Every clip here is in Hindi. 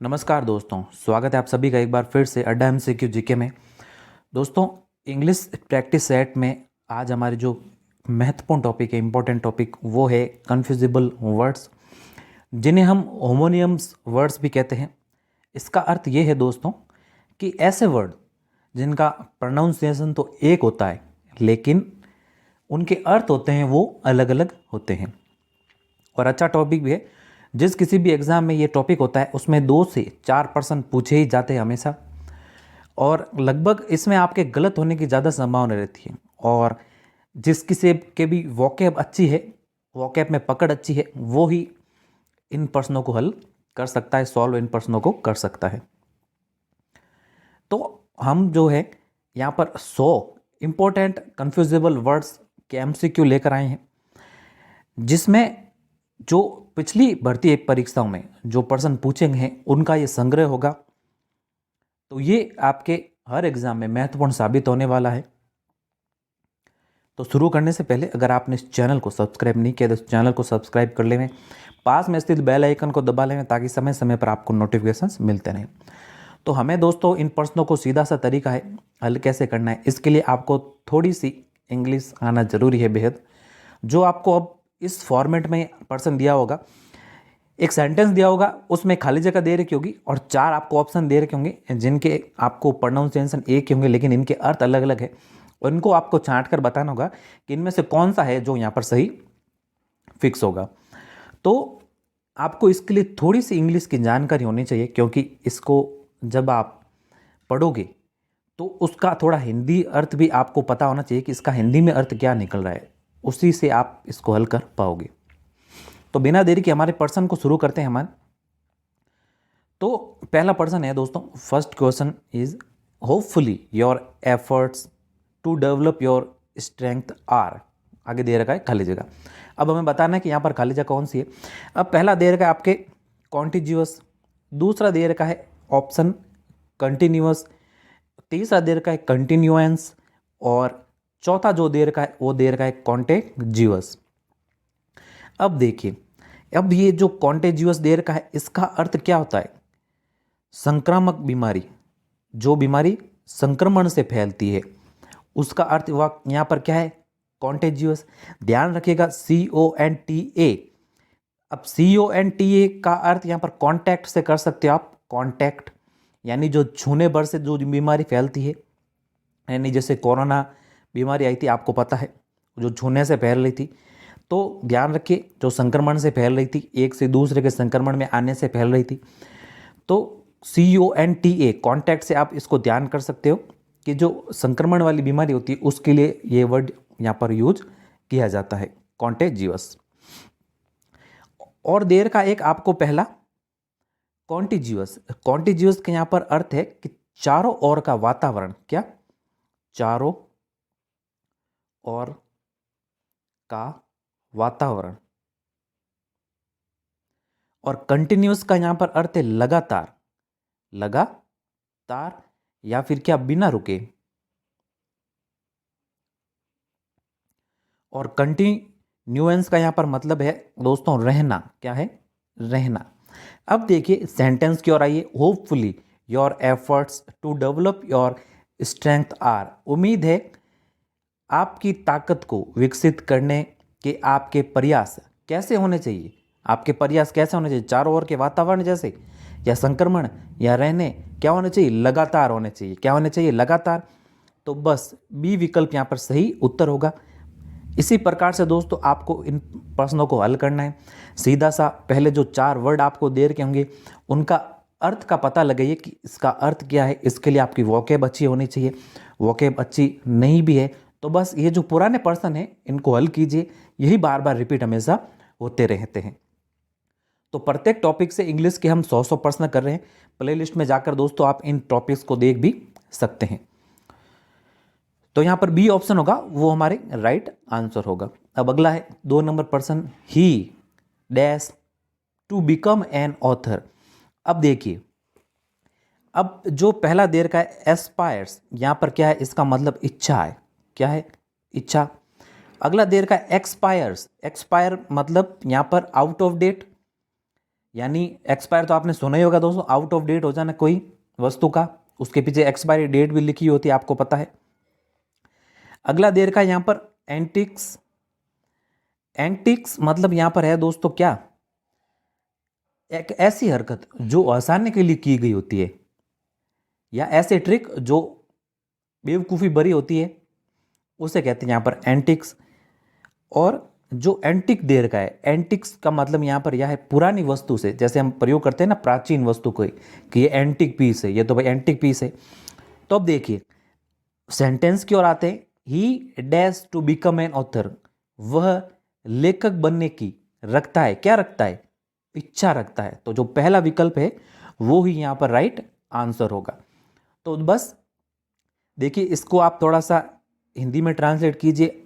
नमस्कार दोस्तों, स्वागत है आप सभी का एक बार फिर से अड्डा एमसीक्यू जीके में। दोस्तों, इंग्लिश प्रैक्टिस सेट में आज हमारे जो महत्वपूर्ण टॉपिक है, इम्पोर्टेंट टॉपिक, वो है कन्फ्यूजिबल वर्ड्स, जिन्हें हम होमोनियम्स वर्ड्स भी कहते हैं। इसका अर्थ ये है दोस्तों कि ऐसे वर्ड जिनका प्रोनाउंसिएशन तो एक होता है, लेकिन उनके अर्थ होते हैं वो अलग अलग होते हैं। और अच्छा टॉपिक भी है। जिस किसी भी एग्ज़ाम में ये टॉपिक होता है उसमें 2 से 4 प्रश्न पूछे ही जाते हैं हमेशा, और लगभग इसमें आपके गलत होने की ज़्यादा संभावना रहती है। और जिस किसी के भी वोकैब अच्छी है, वोकैब में पकड़ अच्छी है, वो ही इन प्रश्नों को हल कर सकता है, सॉल्व इन प्रश्नों को कर सकता है। तो हम जो है यहाँ पर 100 इम्पोर्टेंट कन्फ्यूजेबल वर्ड्स के एमसीक्यू लेकर आए हैं, जिसमें जो पिछली भर्ती परीक्षाओं में जो प्रश्न पूछे हैं उनका ये संग्रह होगा। तो ये आपके हर एग्जाम में महत्वपूर्ण साबित होने वाला है। तो शुरू करने से पहले अगर आपने इस चैनल को सब्सक्राइब नहीं किया तो इस चैनल को सब्सक्राइब कर लें, पास में स्थित बेल आइकन को दबा लें ताकि समय समय पर आपको नोटिफिकेशंस मिलते रहें। तो हमें दोस्तों इन प्रश्नों को सीधा सा तरीका है हल कैसे करना है, इसके लिए आपको थोड़ी सी इंग्लिश आना जरूरी है बेहद। जो आपको अब इस फॉर्मेट में प्रश्न दिया होगा, एक सेंटेंस दिया होगा, उसमें खाली जगह दे रखी होगी और 4 आपको ऑप्शन दे रखे होंगे जिनके आपको प्रोनाउंसिएशन एक ही होंगे लेकिन इनके अर्थ अलग अलग है, और इनको आपको छांट कर बताना होगा कि इनमें से कौन सा है जो यहाँ पर सही फिक्स होगा। तो आपको इसके लिए थोड़ी सी इंग्लिश की जानकारी होनी चाहिए, क्योंकि इसको जब आप पढ़ोगे तो उसका थोड़ा हिंदी अर्थ भी आपको पता होना चाहिए कि इसका हिंदी में अर्थ क्या निकल रहा है, उसी से आप इसको हल कर पाओगे। तो बिना देरी के हमारे प्रश्न को शुरू करते हैं हमारे। तो पहला प्रश्न है दोस्तों, first question is hopefully your efforts to develop your strength are, आगे दे रखा है खाली जगह। अब हमें बताना है कि यहाँ पर खाली जगह कौन सी है। अब पहला दे रखा है आपके कॉन्टिन्यूअस, दूसरा दे रखा है ऑप्शन कंटिन्यूअस, तीसरा दे रखा है कंटिन्यूएंस, और चौथा जो दे रखा है वो दे रखा है कॉन्टेजियस। अब देखिए, अब ये जो कॉन्टेजियस दे रखा है इसका अर्थ क्या होता है? संक्रामक बीमारी, जो बीमारी संक्रमण से फैलती है उसका अर्थ यहाँ पर क्या है? कॉन्टेजियस। ध्यान रखिएगा, CONTA। अब CONTA का अर्थ यहाँ पर कॉन्टैक्ट से कर सकते हो आप, कॉन्टैक्ट यानी जो छूने भर से जो बीमारी फैलती है, यानी जैसे कोरोना बीमारी आई थी, आपको पता है, जो छूने से फैल रही थी। तो ध्यान रखिए, जो संक्रमण से फैल रही थी, एक से दूसरे के संक्रमण में आने से फैल रही थी। तो CONTA कॉन्टैक्ट से आप इसको ध्यान कर सकते हो कि जो संक्रमण वाली बीमारी होती है उसके लिए ये वर्ड यहाँ पर यूज किया जाता है, कॉन्टेजियस। और देर का एक आपको पहला कॉन्टिजियस, कॉन्टिजियस का यहाँ पर अर्थ है कि चारों ओर का वातावरण, क्या? चारों ओर का वातावरण। और कंटिन्यूस का यहां पर अर्थ है लगातार, लगातार या फिर क्या? बिना रुके। और कंटिन्यूएंस का यहां पर मतलब है दोस्तों रहना, क्या है? रहना। अब देखिए सेंटेंस की ओर आइए, hopefully your efforts to develop your strength are, उम्मीद है आपकी ताकत को विकसित करने के आपके प्रयास कैसे होने चाहिए? आपके प्रयास कैसे होने चाहिए? चारों ओर के वातावरण जैसे, या संक्रमण, या रहने, क्या होने चाहिए? लगातार होने चाहिए। क्या होने चाहिए? लगातार। तो बस बी विकल्प यहाँ पर सही उत्तर होगा। इसी प्रकार से दोस्तों आपको इन प्रश्नों को हल करना है। सीधा सा पहले जो 4 वर्ड आपको दे रखे होंगे उनका अर्थ का पता लगाइए कि इसका अर्थ क्या है। इसके लिए आपकी वोकैब अच्छी होनी चाहिए। वोकैब अच्छी नहीं भी है तो बस ये जो पुराने प्रश्न हैं इनको हल कीजिए, यही बार बार रिपीट हमेशा होते रहते हैं। तो प्रत्येक टॉपिक से इंग्लिश के हम 100 प्रश्न कर रहे हैं। प्लेलिस्ट में जाकर दोस्तों आप इन टॉपिक्स को देख भी सकते हैं। तो यहाँ पर बी ऑप्शन होगा वो हमारे राइट आंसर होगा। अब अगला है 2 नंबर प्रश्न, he dash to become an author. अब देखिए, अब जो पहला देर का है एस्पायर्स, यहाँ पर क्या है? इसका मतलब इच्छा है। क्या है? इच्छा। अगला देर का एक्सपायर्स, एक्सपायर मतलब यहाँ पर आउट ऑफ डेट, यानी एक्सपायर तो आपने सुना ही होगा दोस्तों, आउट ऑफ डेट हो जाना कोई वस्तु का, उसके पीछे एक्सपायरी डेट भी लिखी होती है, आपको पता है। अगला देर का यहाँ पर एंटिक्स। एंटिक्स मतलब यहाँ पर है दोस्तों क्या, एक ऐसी हरकत जो हंसाने के लिए की गई होती है, या ऐसे ट्रिक जो बेवकूफ़ी भरी होती है, उसे कहते हैं यहाँ पर एंटिक्स। और जो एंटिक देर का है, एंटिक्स का मतलब यहाँ पर यह है पुरानी वस्तु से, जैसे हम प्रयोग करते हैं ना प्राचीन वस्तु को कि ये एंटिक पीस है, ये तो भाई एंटिक पीस है। तो अब देखिए सेंटेंस की ओर आते हैं, he dash to become an author, वह लेखक बनने की रखता है, क्या रखता है, इच्छा रखता है। तो जो पहला विकल्प है वो ही यहाँ पर राइट आंसर होगा। तो बस देखिए इसको आप थोड़ा सा हिंदी में ट्रांसलेट कीजिए।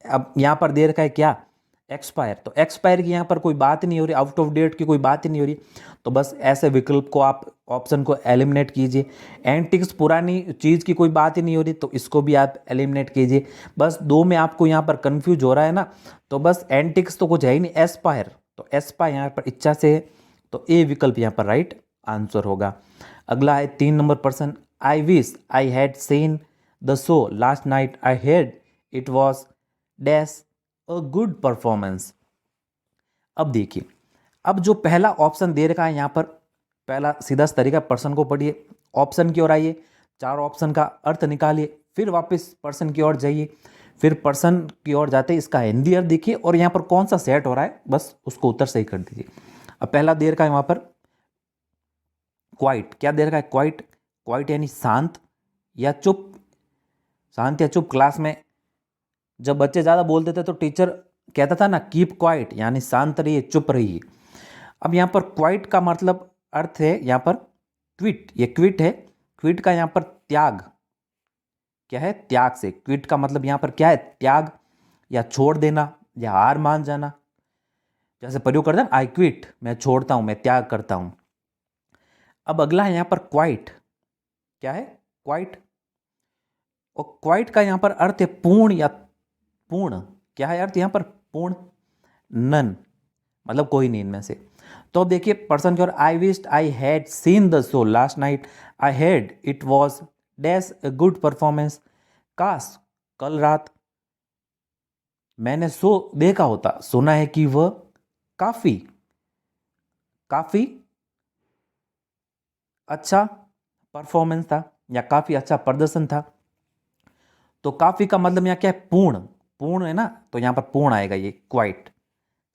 अब यहाँ पर दे रखा है क्या, एक्सपायर, तो एक्सपायर की यहाँ पर कोई बात नहीं हो रही, आउट ऑफ डेट की कोई बात ही नहीं हो रही, तो बस ऐसे विकल्प को आप ऑप्शन को एलिमिनेट कीजिए। एंटिक्स पुरानी चीज़ की कोई बात ही नहीं हो रही, तो इसको भी आप एलिमिनेट कीजिए। बस दो में आपको यहाँ पर कंफ्यूज हो रहा है ना, तो बस एंटिक्स तो कुछ है ही नहीं, एस्पायर, तो एस्पायर यहाँ पर इच्छा से है, तो ए विकल्प यहाँ पर राइट आंसर होगा। अगला है 3 नंबर प्रश्न, I wish I had seen the show last night, I head it was dash a good performance. अब देखिए, अब जो पहला ऑप्शन दे रखा है यहाँ पर, पहला सीधा तरीका पर्सन को पढ़िए, ऑप्शन की ओर आइए, 4 ऑप्शन का अर्थ निकालिए, फिर वापस पर्सन की ओर जाइए, फिर पर्सन की ओर जाते ही इसका हिंदी अर्थ देखिए, और यहाँ पर कौन सा सेट हो रहा है बस उसको उत्तर सही कर दीजिए। अब पहला दे रखा है वहाँ पर क्वाइट, क्या दे रखा है, क्वाइट, क्वाइट यानी शांत या चुप, शांत या चुप। क्लास में जब बच्चे ज़्यादा बोलते थे तो टीचर कहता था ना कीप क्वाइट, यानी शांत रहिए, चुप रहिए। अब यहाँ पर क्वाइट का मतलब अर्थ है यहाँ पर क्विट, ये क्विट है, क्विट का यहाँ पर त्याग, क्या है, त्याग से, क्विट का मतलब यहाँ पर क्या है, त्याग या छोड़ देना या हार मान जाना, जैसे प्रयोग करते हैं आई क्विट, मैं छोड़ता हूँ, मैं त्याग करता हूँ। अब अगला है यहाँ पर क्वाइट, क्या है, क्वाइट, और क्वाइट का यहाँ पर अर्थ है पूर्ण या पूर्ण, क्या है अर्थ यहाँ पर, पूर्ण, नन, मतलब कोई नहीं इनमें से। तो अब देखिए पर्सन की ओर, I wished I had seen the show last night, I had it was dash a good performance, काश कल रात मैंने शो देखा होता, सुना है कि वह काफी काफी अच्छा परफॉर्मेंस था या काफी अच्छा प्रदर्शन था। तो काफी का मतलब यहाँ क्या है, पूर्ण, पूर्ण है ना, तो यहाँ पर पूर्ण आएगा ये क्वाइट,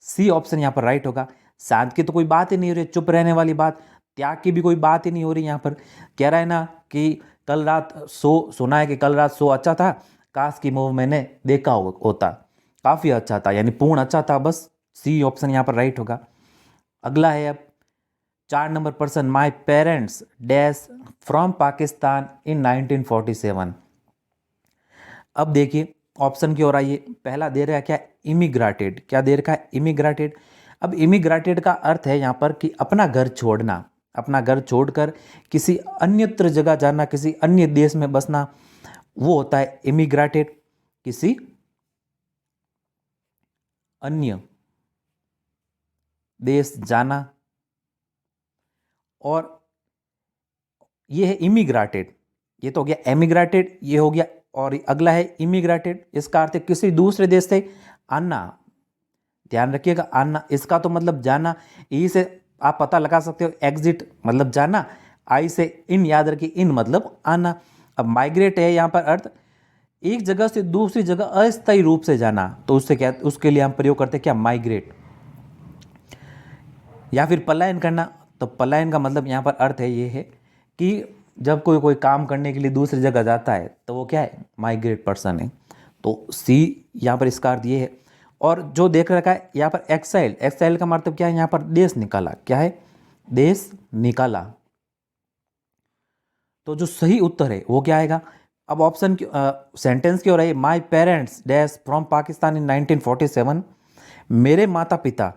सी ऑप्शन यहाँ पर राइट होगा। शांत की तो कोई बात ही नहीं हो रही, चुप रहने वाली बात, त्याग की भी कोई बात ही नहीं हो रही, यहाँ पर कह रहा है ना कि कल रात शो, सुना है कि कल रात शो अच्छा था, काश की मूव मैंने देखा होता, काफ़ी अच्छा था, यानी पूर्ण अच्छा था, बस सी ऑप्शन यहाँ पर राइट होगा। अगला है अब 4 number person, my parents dash from Pakistan in 1947। अब देखिए ऑप्शन की ओर आइए, पहला दे रहा है क्या, इमिग्राटेड, क्या दे रखा है, इमिग्राटेड। अब इमिग्राटेड का अर्थ है यहाँ पर कि अपना घर छोड़ना, अपना घर छोड़कर किसी अन्यत्र जगह जाना, किसी अन्य देश में बसना, वो होता है इमिग्राटेड, किसी अन्य देश जाना। और ये है इमिग्राटेड, ये तो हो गया एमिग्राटेड, ये हो गया, और अगला है इमिग्रेटेड, इसका अर्थ है किसी दूसरे देश से आना, ध्यान रखिएगा आना, इसका तो मतलब जाना, ई से आप पता लगा सकते हो एग्जिट मतलब जाना, आई से इन याद रखिए, इन मतलब आना। अब माइग्रेट है यहाँ पर अर्थ एक जगह से दूसरी जगह अस्थायी रूप से जाना, तो उससे क्या, उसके लिए हम प्रयोग करते हैं क्या, माइग्रेट। या फिर पलायन करना, तो पलायन का मतलब यहाँ पर अर्थ है ये है कि जब कोई काम करने के लिए दूसरी जगह जाता है तो वो क्या है, माइग्रेट पर्सन है। तो सी यहाँ पर इसका अर्थ ये है। और जो देख रखा है यहाँ पर एक्साइल, एक्साइल का मतलब क्या है, यहाँ पर देश निकाला, क्या है, देश निकाला। तो जो सही उत्तर है वो क्या आएगा। अब ऑप्शन की सेंटेंस की ओर है, my parents dash from Pakistan in 1947, मेरे माता पिता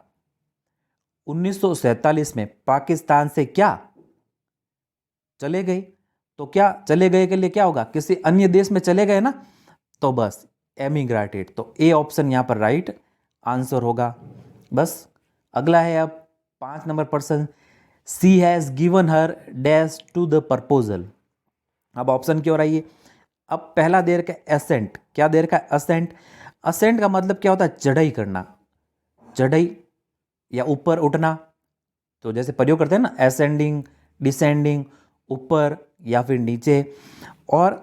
1947 में पाकिस्तान से क्या चले गए। तो क्या चले गए के लिए क्या होगा, किसी अन्य देश में चले गए ना, तो बस एमिग्रेटेड, तो ए ऑप्शन यहाँ पर राइट आंसर होगा। बस अगला है अब 5 number person, she has given her dash to the proposal. अब ऑप्शन की ओर आइए। अब पहला दे रखा है असेंट, क्या दे रखा है? असेंट। असेंट का मतलब क्या होता है? चढ़ाई करना, चढ़ाई या ऊपर उठना। तो जैसे प्रयोग करते हैं ना, असेंडिंग, डिसेंडिंग, ऊपर या फिर नीचे। और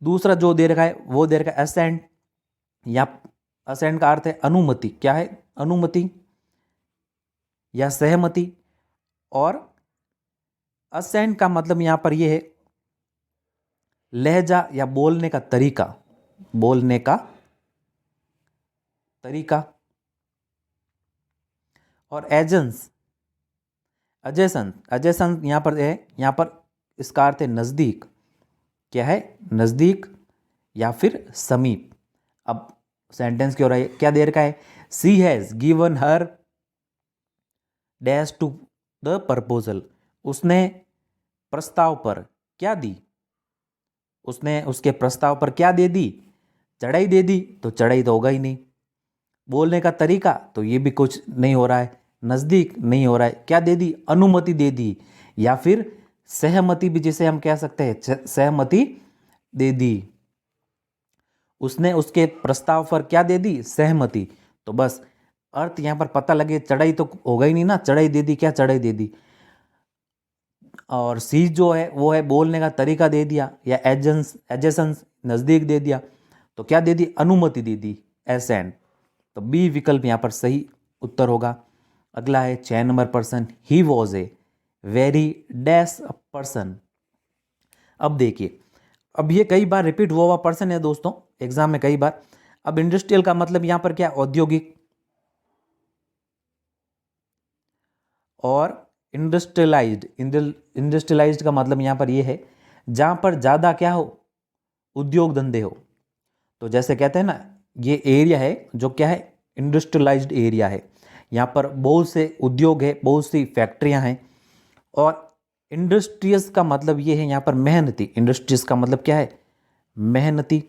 दूसरा जो दे रखा है वो दे रखा है असेंट, या असेंट का अर्थ है अनुमति। क्या है? अनुमति या सहमति। और असेंट का मतलब यहां पर यह है लहजा या बोलने का तरीका, बोलने का तरीका। और एजेंस, अजेसन, अजेसन यहां पर है, यहां पर इसका अर्थ है नजदीक। क्या है? नजदीक या फिर समीप। अब सेंटेंस की ओर आइए। क्या दे रखा है? She has given her dash to the proposal. उसने प्रस्ताव पर क्या दी? उसने उसके प्रस्ताव पर क्या दे दी? चढ़ाई दे दी। तो चढ़ाई तो होगा ही नहीं। बोलने का तरीका, तो ये भी कुछ नहीं हो रहा है। नजदीक नहीं हो रहा है। क्या दे दी? अनुमति दे दी। या फिर सहमति भी जिसे हम कह सकते हैं, सहमति दे दी। उसने उसके प्रस्ताव पर क्या दे दी? सहमति। तो बस अर्थ यहां पर पता लगे, चढ़ाई तो होगा ही नहीं ना। चढ़ाई दे दी, क्या चढ़ाई दे दी। और सी जो है वो है बोलने का तरीका दे दिया, या एजेंस नजदीक दे दिया। तो क्या दे दी? अनुमति दे दी, एसेंट। तो बी विकल्प यहां पर सही उत्तर होगा। अगला है 6 number person, he was a very dash person. अब देखिए, अब ये कई बार रिपीट हुआ हुआ पर्सन है दोस्तों एग्जाम में कई बार। अब इंडस्ट्रियल का मतलब यहां पर क्या? औद्योगिक। और इंडस्ट्रियलाइज्ड, इंडस्ट्रियलाइज्ड का मतलब यहां पर यह है जहां पर ज्यादा क्या हो? उद्योग धंधे हो। तो जैसे कहते हैं ना, ये एरिया है जो क्या है? इंडस्ट्रियलाइज्ड एरिया है। यहाँ पर बहुत से उद्योग है, बहुत सी फैक्ट्रियां हैं। और इंडस्ट्रीज का मतलब ये है यहाँ पर मेहनती। इंडस्ट्रीज का मतलब क्या है? मेहनती।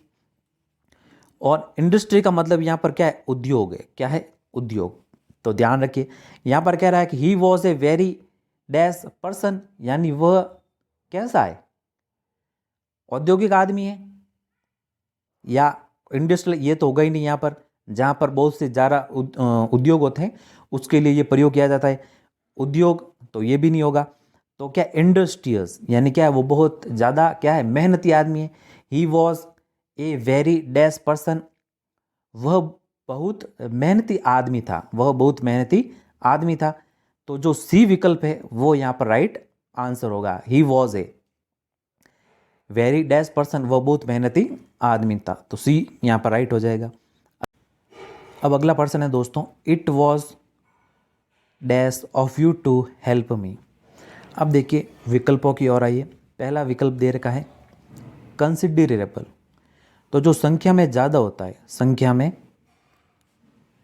और इंडस्ट्री का मतलब यहाँ पर क्या है? उद्योग है। क्या है? उद्योग। तो ध्यान रखिए, यहाँ पर कह रहा है कि he was a very dash person, यानी वह कैसा है? औद्योगिक आदमी है। या इंडस्ट्रियल, ये तो होगा ही नहीं यहाँ पर। जहाँ पर बहुत से ज़्यादा उद्योग होते हैं उसके लिए ये प्रयोग किया जाता है। उद्योग तो ये भी नहीं होगा। तो क्या? इंडस्ट्रियस यानी क्या है? वो बहुत ज़्यादा क्या है? मेहनती आदमी है। He was a very dash person, वह बहुत मेहनती आदमी था, वह बहुत मेहनती आदमी था। तो जो सी विकल्प है वो यहाँ पर राइट आंसर होगा। He was a very dash person, वह बहुत मेहनती आदमी था। तो सी यहाँ पर राइट हो जाएगा। अब अगला पर्सन है दोस्तों, it was dash of you to help me. अब देखिए विकल्पों की ओर आइए। पहला विकल्प दे रखा है कंसिडरेबल। तो जो संख्या में ज़्यादा होता है, संख्या में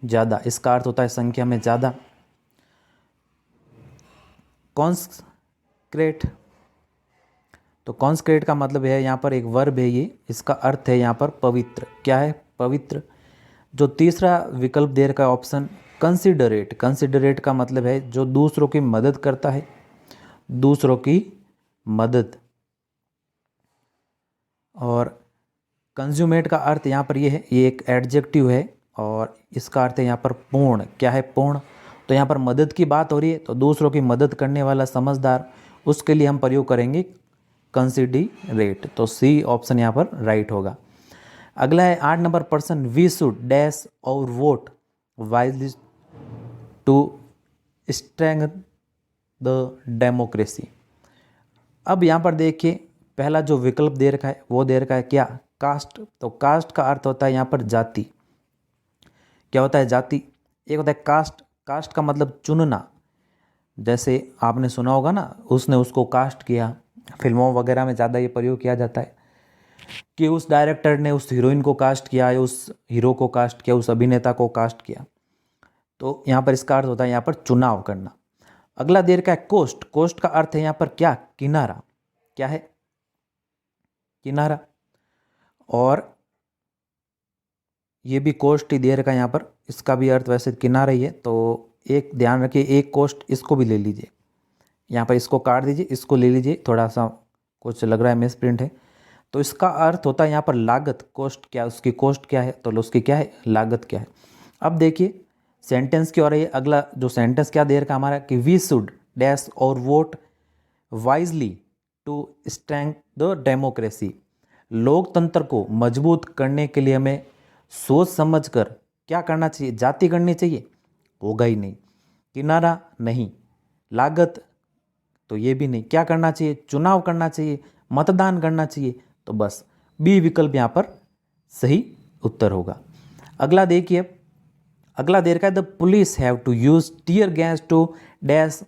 ज़्यादा, इसका अर्थ होता है संख्या में ज़्यादा। कॉन्सक्रेट, तो कॉन्सक्रेट का मतलब है यहाँ पर एक वर्ब है ये, इसका अर्थ है यहाँ पर पवित्र। क्या है? पवित्र। जो तीसरा विकल्प दे रखा है ऑप्शन कंसिडरेट, कंसिडरेट का मतलब है जो दूसरों की मदद करता है, दूसरों की मदद। और कंज्यूमेट का अर्थ यहाँ पर ये है, ये एक एडजेक्टिव है और इसका अर्थ है यहाँ पर पूर्ण। क्या है? पूर्ण। तो यहाँ पर मदद की बात हो रही है, तो दूसरों की मदद करने वाला, समझदार, उसके लिए हम प्रयोग करेंगे कंसिडरेट। तो सी ऑप्शन यहाँ पर राइट होगा। अगला है 8 number person, we should dash और vote wisely to strengthen the democracy. अब यहाँ पर देखिए पहला जो विकल्प दे रखा है वो दे रखा है क्या? कास्ट। तो कास्ट का अर्थ होता है यहाँ पर जाति। क्या होता है? जाति। एक होता है कास्ट, कास्ट का मतलब चुनना। जैसे आपने सुना होगा ना, उसने उसको कास्ट किया, फिल्मों वगैरह में ज़्यादा ये प्रयोग किया जाता है कि उस डायरेक्टर ने उस हीरोइन को कास्ट किया, या उस हीरो को कास्ट किया, उस अभिनेता को कास्ट किया। तो यहाँ पर इसका अर्थ होता है यहाँ पर चुनाव करना। अगला देर का है कोस्ट। कोस्ट का अर्थ है यहाँ पर क्या? किनारा। क्या है? किनारा। और ये भी कोस्ट ही दे रखा है यहाँ पर, इसका भी अर्थ वैसे किनारा ही है। तो एक ध्यान रखिए, एक कॉस्ट इसको भी ले लीजिए, यहाँ पर इसको काट दीजिए, इसको ले लीजिए, थोड़ा सा कुछ लग रहा है मिस प्रिंट है। तो इसका अर्थ होता है यहाँ पर लागत, कॉस्ट क्या, उसकी कॉस्ट क्या है, तो उसकी क्या है, लागत क्या है। अब देखिए सेंटेंस की और ये अगला जो सेंटेंस क्या दे रखा हमारा कि वी शुड डैश और vote wisely to strength the democracy. लोकतंत्र को मजबूत करने के लिए हमें सोच समझकर क्या करना चाहिए, जाति करनी चाहिए, होगा ही नहीं। किनारा नहीं, लागत तो ये भी नहीं, क्या करना चाहिए, चुनाव करना चाहिए, मतदान करना चाहिए, तो बस बी विकल्प यहाँ पर सही उत्तर होगा। अगला देखिए, अगला दे रखा है the police have to use tear gas to dash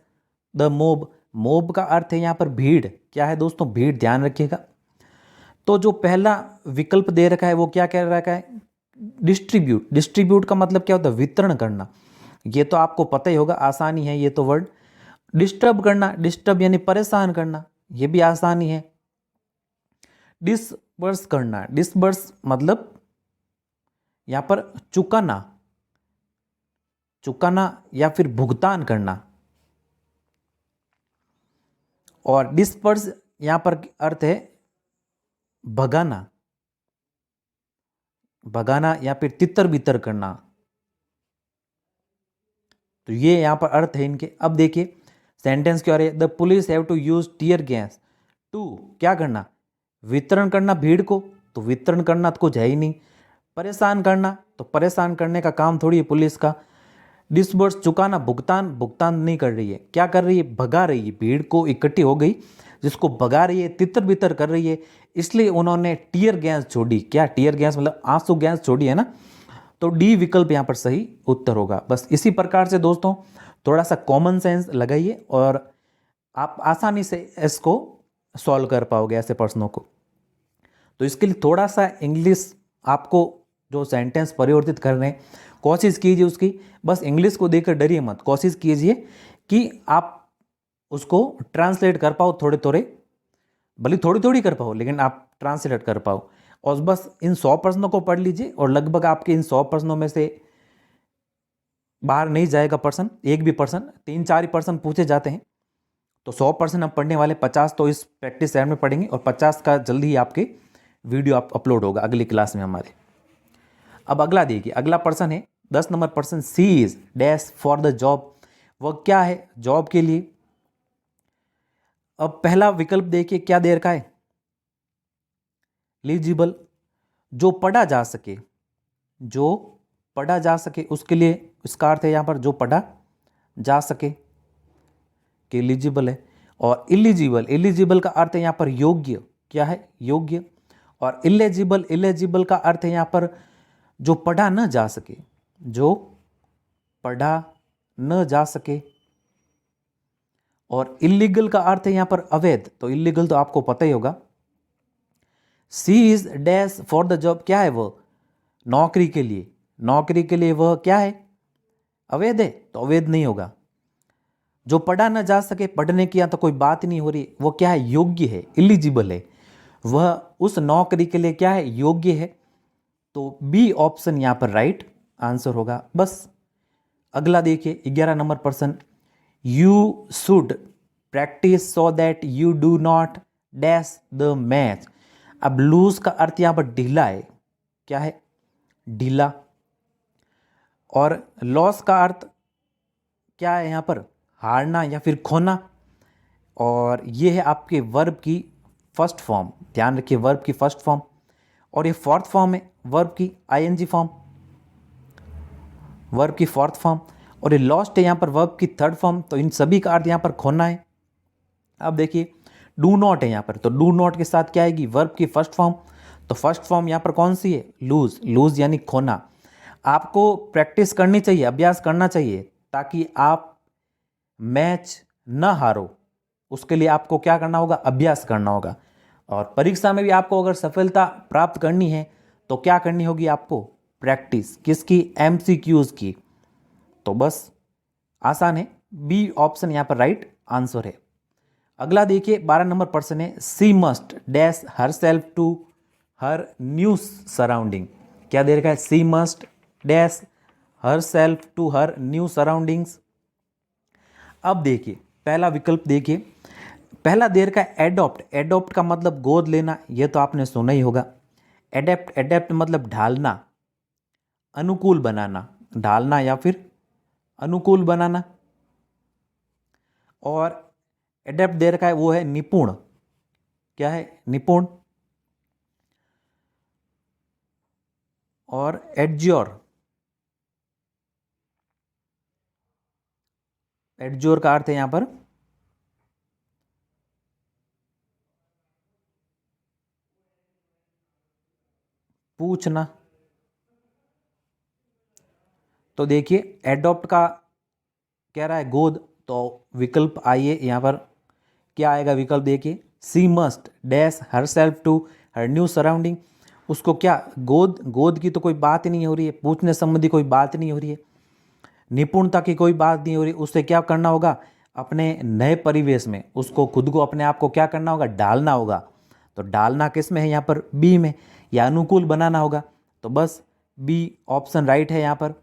the mob. Mob का अर्थ है यहाँ पर भीड़, क्या है दोस्तों, भीड़, ध्यान रखिएगा। तो जो पहला विकल्प दे रखा है वो क्या कह रखा है, डिस्ट्रीब्यूट। डिस्ट्रीब्यूट का मतलब क्या होता है, वितरण करना, ये तो आपको पता ही होगा, आसानी है ये तो वर्ड। डिस्टर्ब करना, डिस्टर्ब यानी परेशान करना, ये भी आसानी है। डिसबर्स करना, डिसबर्स मतलब यहाँ पर चुकाना, चुकाना या फिर भुगतान करना। और डिस्पर्स यहां पर अर्थ है भगाना, भगाना या फिर तितर बितर करना, तो ये यहां पर अर्थ है इनके। अब देखिए सेंटेंस क्या है, the police have to use tear gas to क्या करना, वितरण करना भीड़ को, तो वितरण करना तो कुछ है ही नहीं। परेशान करना, तो परेशान करने का काम थोड़ी है पुलिस का। डिसबर्स चुकाना, भुगतान, भुगतान नहीं कर रही है, क्या कर रही है, भगा रही है, भीड़ को इकट्ठी हो गई जिसको भगा रही है, तितर बितर कर रही है, इसलिए उन्होंने टीयर गैस छोड़ी। क्या टीयर गैस मतलब आंसू गैस छोड़ी है ना, तो डी विकल्प यहाँ पर सही उत्तर होगा। बस इसी प्रकार से दोस्तों थोड़ा सा कॉमन सेंस लगाइए और आप आसानी से इसको सॉल्व कर पाओगे ऐसे प्रश्नों को। तो इसके लिए थोड़ा सा इंग्लिश आपको जो सेंटेंस परिवर्तित कर रहे हैं कोशिश कीजिए उसकी, बस इंग्लिश को देखकर डरिए मत, कोशिश कीजिए कि आप उसको ट्रांसलेट कर पाओ थोड़े थोड़े, भले थोड़ी थोड़ी कर पाओ लेकिन आप ट्रांसलेट कर पाओ। और बस इन 100 प्रश्नों को पढ़ लीजिए और लगभग आपके इन 100 प्रश्नों में से बाहर नहीं जाएगा प्रश्न, एक भी प्रश्न, 3-4 ही प्रश्न पूछे जाते हैं। तो 100% हम पढ़ने वाले, 50 तो इस प्रैक्टिस सेट में पढ़ेंगे और 50 का जल्दी ही आपके वीडियो आप अपलोड होगा अगली क्लास में हमारे। अब अगला देखिए, अगला प्रश्न है 10 नंबर प्रश्न, she is dash for the job. वह क्या है, जॉब के लिए। अब पहला विकल्प देखिए क्या दे रखा है, एलिजिबल, जो पढ़ा जा सके, जो पढ़ा जा सके उसके लिए, इसका अर्थ है यहां पर जो पढ़ा जा सके कि एलिजिबल है। और इलिजिबल, इलिजिबल का अर्थ है यहां पर योग्य, क्या है, योग्य। और इलेजिबल, इलेजिबल का अर्थ है यहां पर जो पढ़ा न जा सके, जो पढ़ा न जा सके। और इलीगल का अर्थ है यहां पर अवैध, तो इलीगल तो आपको पता ही होगा। She is dash for the job, क्या है वह, नौकरी के लिए, नौकरी के लिए वह क्या है, अवैध है, तो अवैध नहीं होगा। जो पढ़ा न जा सके, पढ़ने की यहाँ तो कोई बात नहीं हो रही, वो क्या है, योग्य है, इलिजिबल है, वह उस नौकरी के लिए क्या है, योग्य है। तो बी ऑप्शन यहाँ पर राइट आंसर होगा। बस अगला देखिए 11 नंबर प्रश्न, you should practice so that you do not dash the match. अब लूज का अर्थ यहाँ पर ढीला है, क्या है, ढीला। और लॉस का अर्थ क्या है यहाँ पर, हारना या फिर खोना। और ये है आपके वर्ब की फर्स्ट फॉर्म, ध्यान रखिए वर्ब की फर्स्ट फॉर्म। और ये फोर्थ फॉर्म है वर्ब की, आईएनजी फॉर्म, वर्ब की फोर्थ फॉर्म। और ये लॉस्ट है यहाँ पर वर्ब की थर्ड फॉर्म, तो इन सभी का अर्थ यहाँ पर खोना है। अब देखिए डू नॉट है यहाँ पर, तो डू नॉट के साथ क्या आएगी, वर्ब की फर्स्ट फॉर्म, तो फर्स्ट फॉर्म यहाँ पर कौन सी है, लूज, लूज यानी खोना। आपको प्रैक्टिस करनी चाहिए, अभ्यास करना चाहिए ताकि आप मैच न हारो, उसके लिए आपको क्या करना होगा, अभ्यास करना होगा। और परीक्षा में भी आपको अगर सफलता प्राप्त करनी है तो क्या करनी होगी आपको, प्रैक्टिस, किसकी, एमसीक्यूज की। तो बस आसान है, बी ऑप्शन यहाँ पर राइट आंसर है। अगला देखिए 12 नंबर प्रश्न है, she must dash herself to her new surrounding. क्या दे रखा है, she must dash herself to her new surroundings. अब देखिए पहला विकल्प देखिए, पहला देर का एडॉप्ट, एडॉप्ट का मतलब गोद लेना, ये तो आपने सुना ही होगा। एडेप्ट, एडेप्ट मतलब ढालना, अनुकूल बनाना, ढालना या फिर अनुकूल बनाना। और एडेप्ट देर का है वो है निपुण, क्या है, निपुण। और एडज्योर, एडज्योर का अर्थ है यहां पर पूछना। तो देखिए एडॉप्ट का कह रहा है गोद, तो विकल्प आइए यहाँ पर क्या आएगा विकल्प देखिए, she must dash herself to her new surrounding. उसको क्या गोद, गोद की तो कोई बात ही नहीं हो रही है, पूछने संबंधी कोई बात नहीं हो रही है, निपुणता की कोई बात नहीं हो रही, उससे क्या करना होगा, अपने नए परिवेश में उसको खुद को अपने आप को क्या करना होगा, डालना होगा। तो डालना किस में है यहाँ पर, बी में, या अनुकूल बनाना होगा। तो बस बी ऑप्शन राइट है यहाँ पर।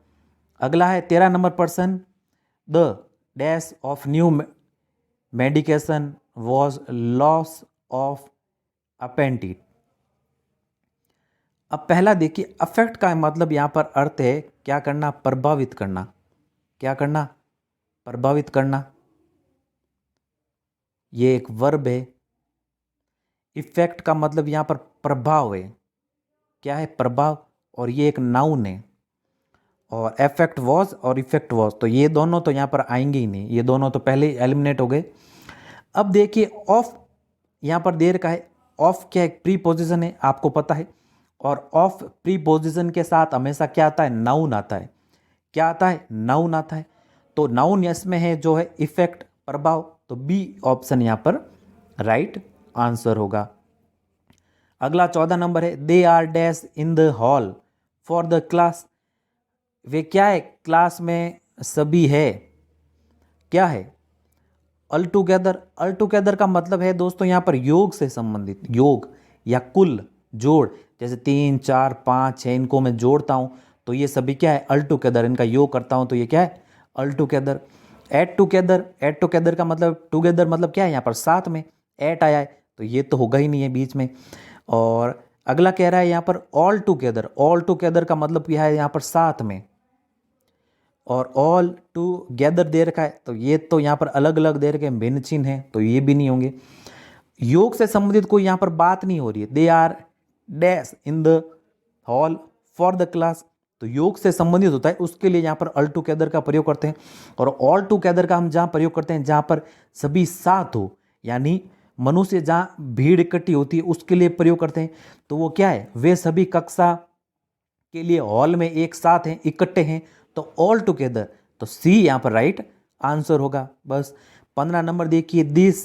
अगला है 13 number person, the dash of new medication was loss of appetite. अब पहला देखिए अफेक्ट का मतलब यहाँ पर अर्थ है क्या करना, प्रभावित करना, क्या करना, प्रभावित करना, ये एक वर्ब है। इफेक्ट का मतलब यहाँ पर प्रभाव है, क्या है, प्रभाव, और ये एक नाउन है। और इफेक्ट वॉज और इफेक्ट वॉज, तो ये दोनों तो यहाँ पर आएंगे ही नहीं, ये दोनों तो पहले ही एलिमिनेट हो गए। अब देखिए ऑफ, यहाँ पर देर का है, ऑफ क्या एक प्रीपोजिशन है आपको पता है, और ऑफ प्रीपोजिशन के साथ हमेशा क्या आता है, नाउन आता है, क्या आता है, नाउन आता है। तो नाउन इसमें है जो है इफेक्ट, प्रभाव, तो बी ऑप्शन यहाँ पर राइट आंसर होगा। अगला 14 नंबर है, they are dash in the hall for the class. वे क्या है, क्लास में सभी है, क्या है, अल टुगेदर। अल टुगेदर का मतलब है दोस्तों यहाँ पर योग से संबंधित, योग या कुल जोड़, जैसे 3 4 5 6 इनको मैं जोड़ता हूँ तो ये सभी क्या है, अल टुगेदर, इनका योग करता हूँ तो ये क्या है, altogether. At together, at together का मतलब, टुगेदर मतलब क्या है यहाँ पर साथ में, एट आया है तो ये तो होगा ही नहीं है बीच में। और अगला कह रहा है यहाँ पर ऑल टुगेदर, ऑल टुगेदर का मतलब क्या है यहाँ पर साथ में, और ऑल टू गैदर दे रखा है तो ये तो यहाँ पर अलग अलग दे रखे भिन्न चिन्ह है तो ये भी नहीं होंगे। योग से संबंधित कोई यहाँ पर बात नहीं हो रही है, they are dash in the hall for the class, तो योग से संबंधित होता है उसके लिए यहाँ पर ऑल टुगेदर का प्रयोग करते हैं। और ऑल टुगेदर का हम जहाँ प्रयोग करते हैं जहाँ पर सभी साथ हो, यानी मनुष्य जहाँ भीड़ इकट्ठी होती है उसके लिए प्रयोग करते हैं। तो वो क्या है, वे सभी कक्षा के लिए हॉल में एक साथ हैं, इकट्ठे हैं, तो ऑल टुगेदर, तो सी यहाँ पर राइट आंसर होगा। बस 15 नंबर देखिए, this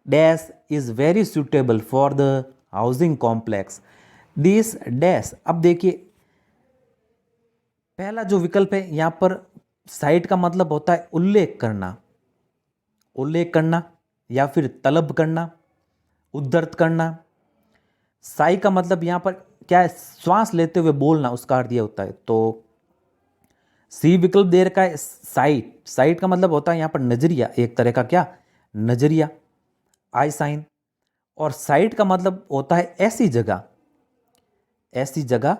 dash is very suitable for the housing complex. This dash, अब देखिए पहला जो विकल्प है यहाँ पर साइट का मतलब होता है उल्लेख करना, उल्लेख करना या फिर तलब करना, उद्धृत करना। साई का मतलब यहाँ पर क्या है, श्वास लेते हुए बोलना, उसका अर्थ यह होता है। तो सी विकल्प दे रखा है साइट, साइट का मतलब होता है यहाँ पर नजरिया, एक तरह का क्या, नजरिया, आई साइन। और साइट का मतलब होता है ऐसी जगह, ऐसी जगह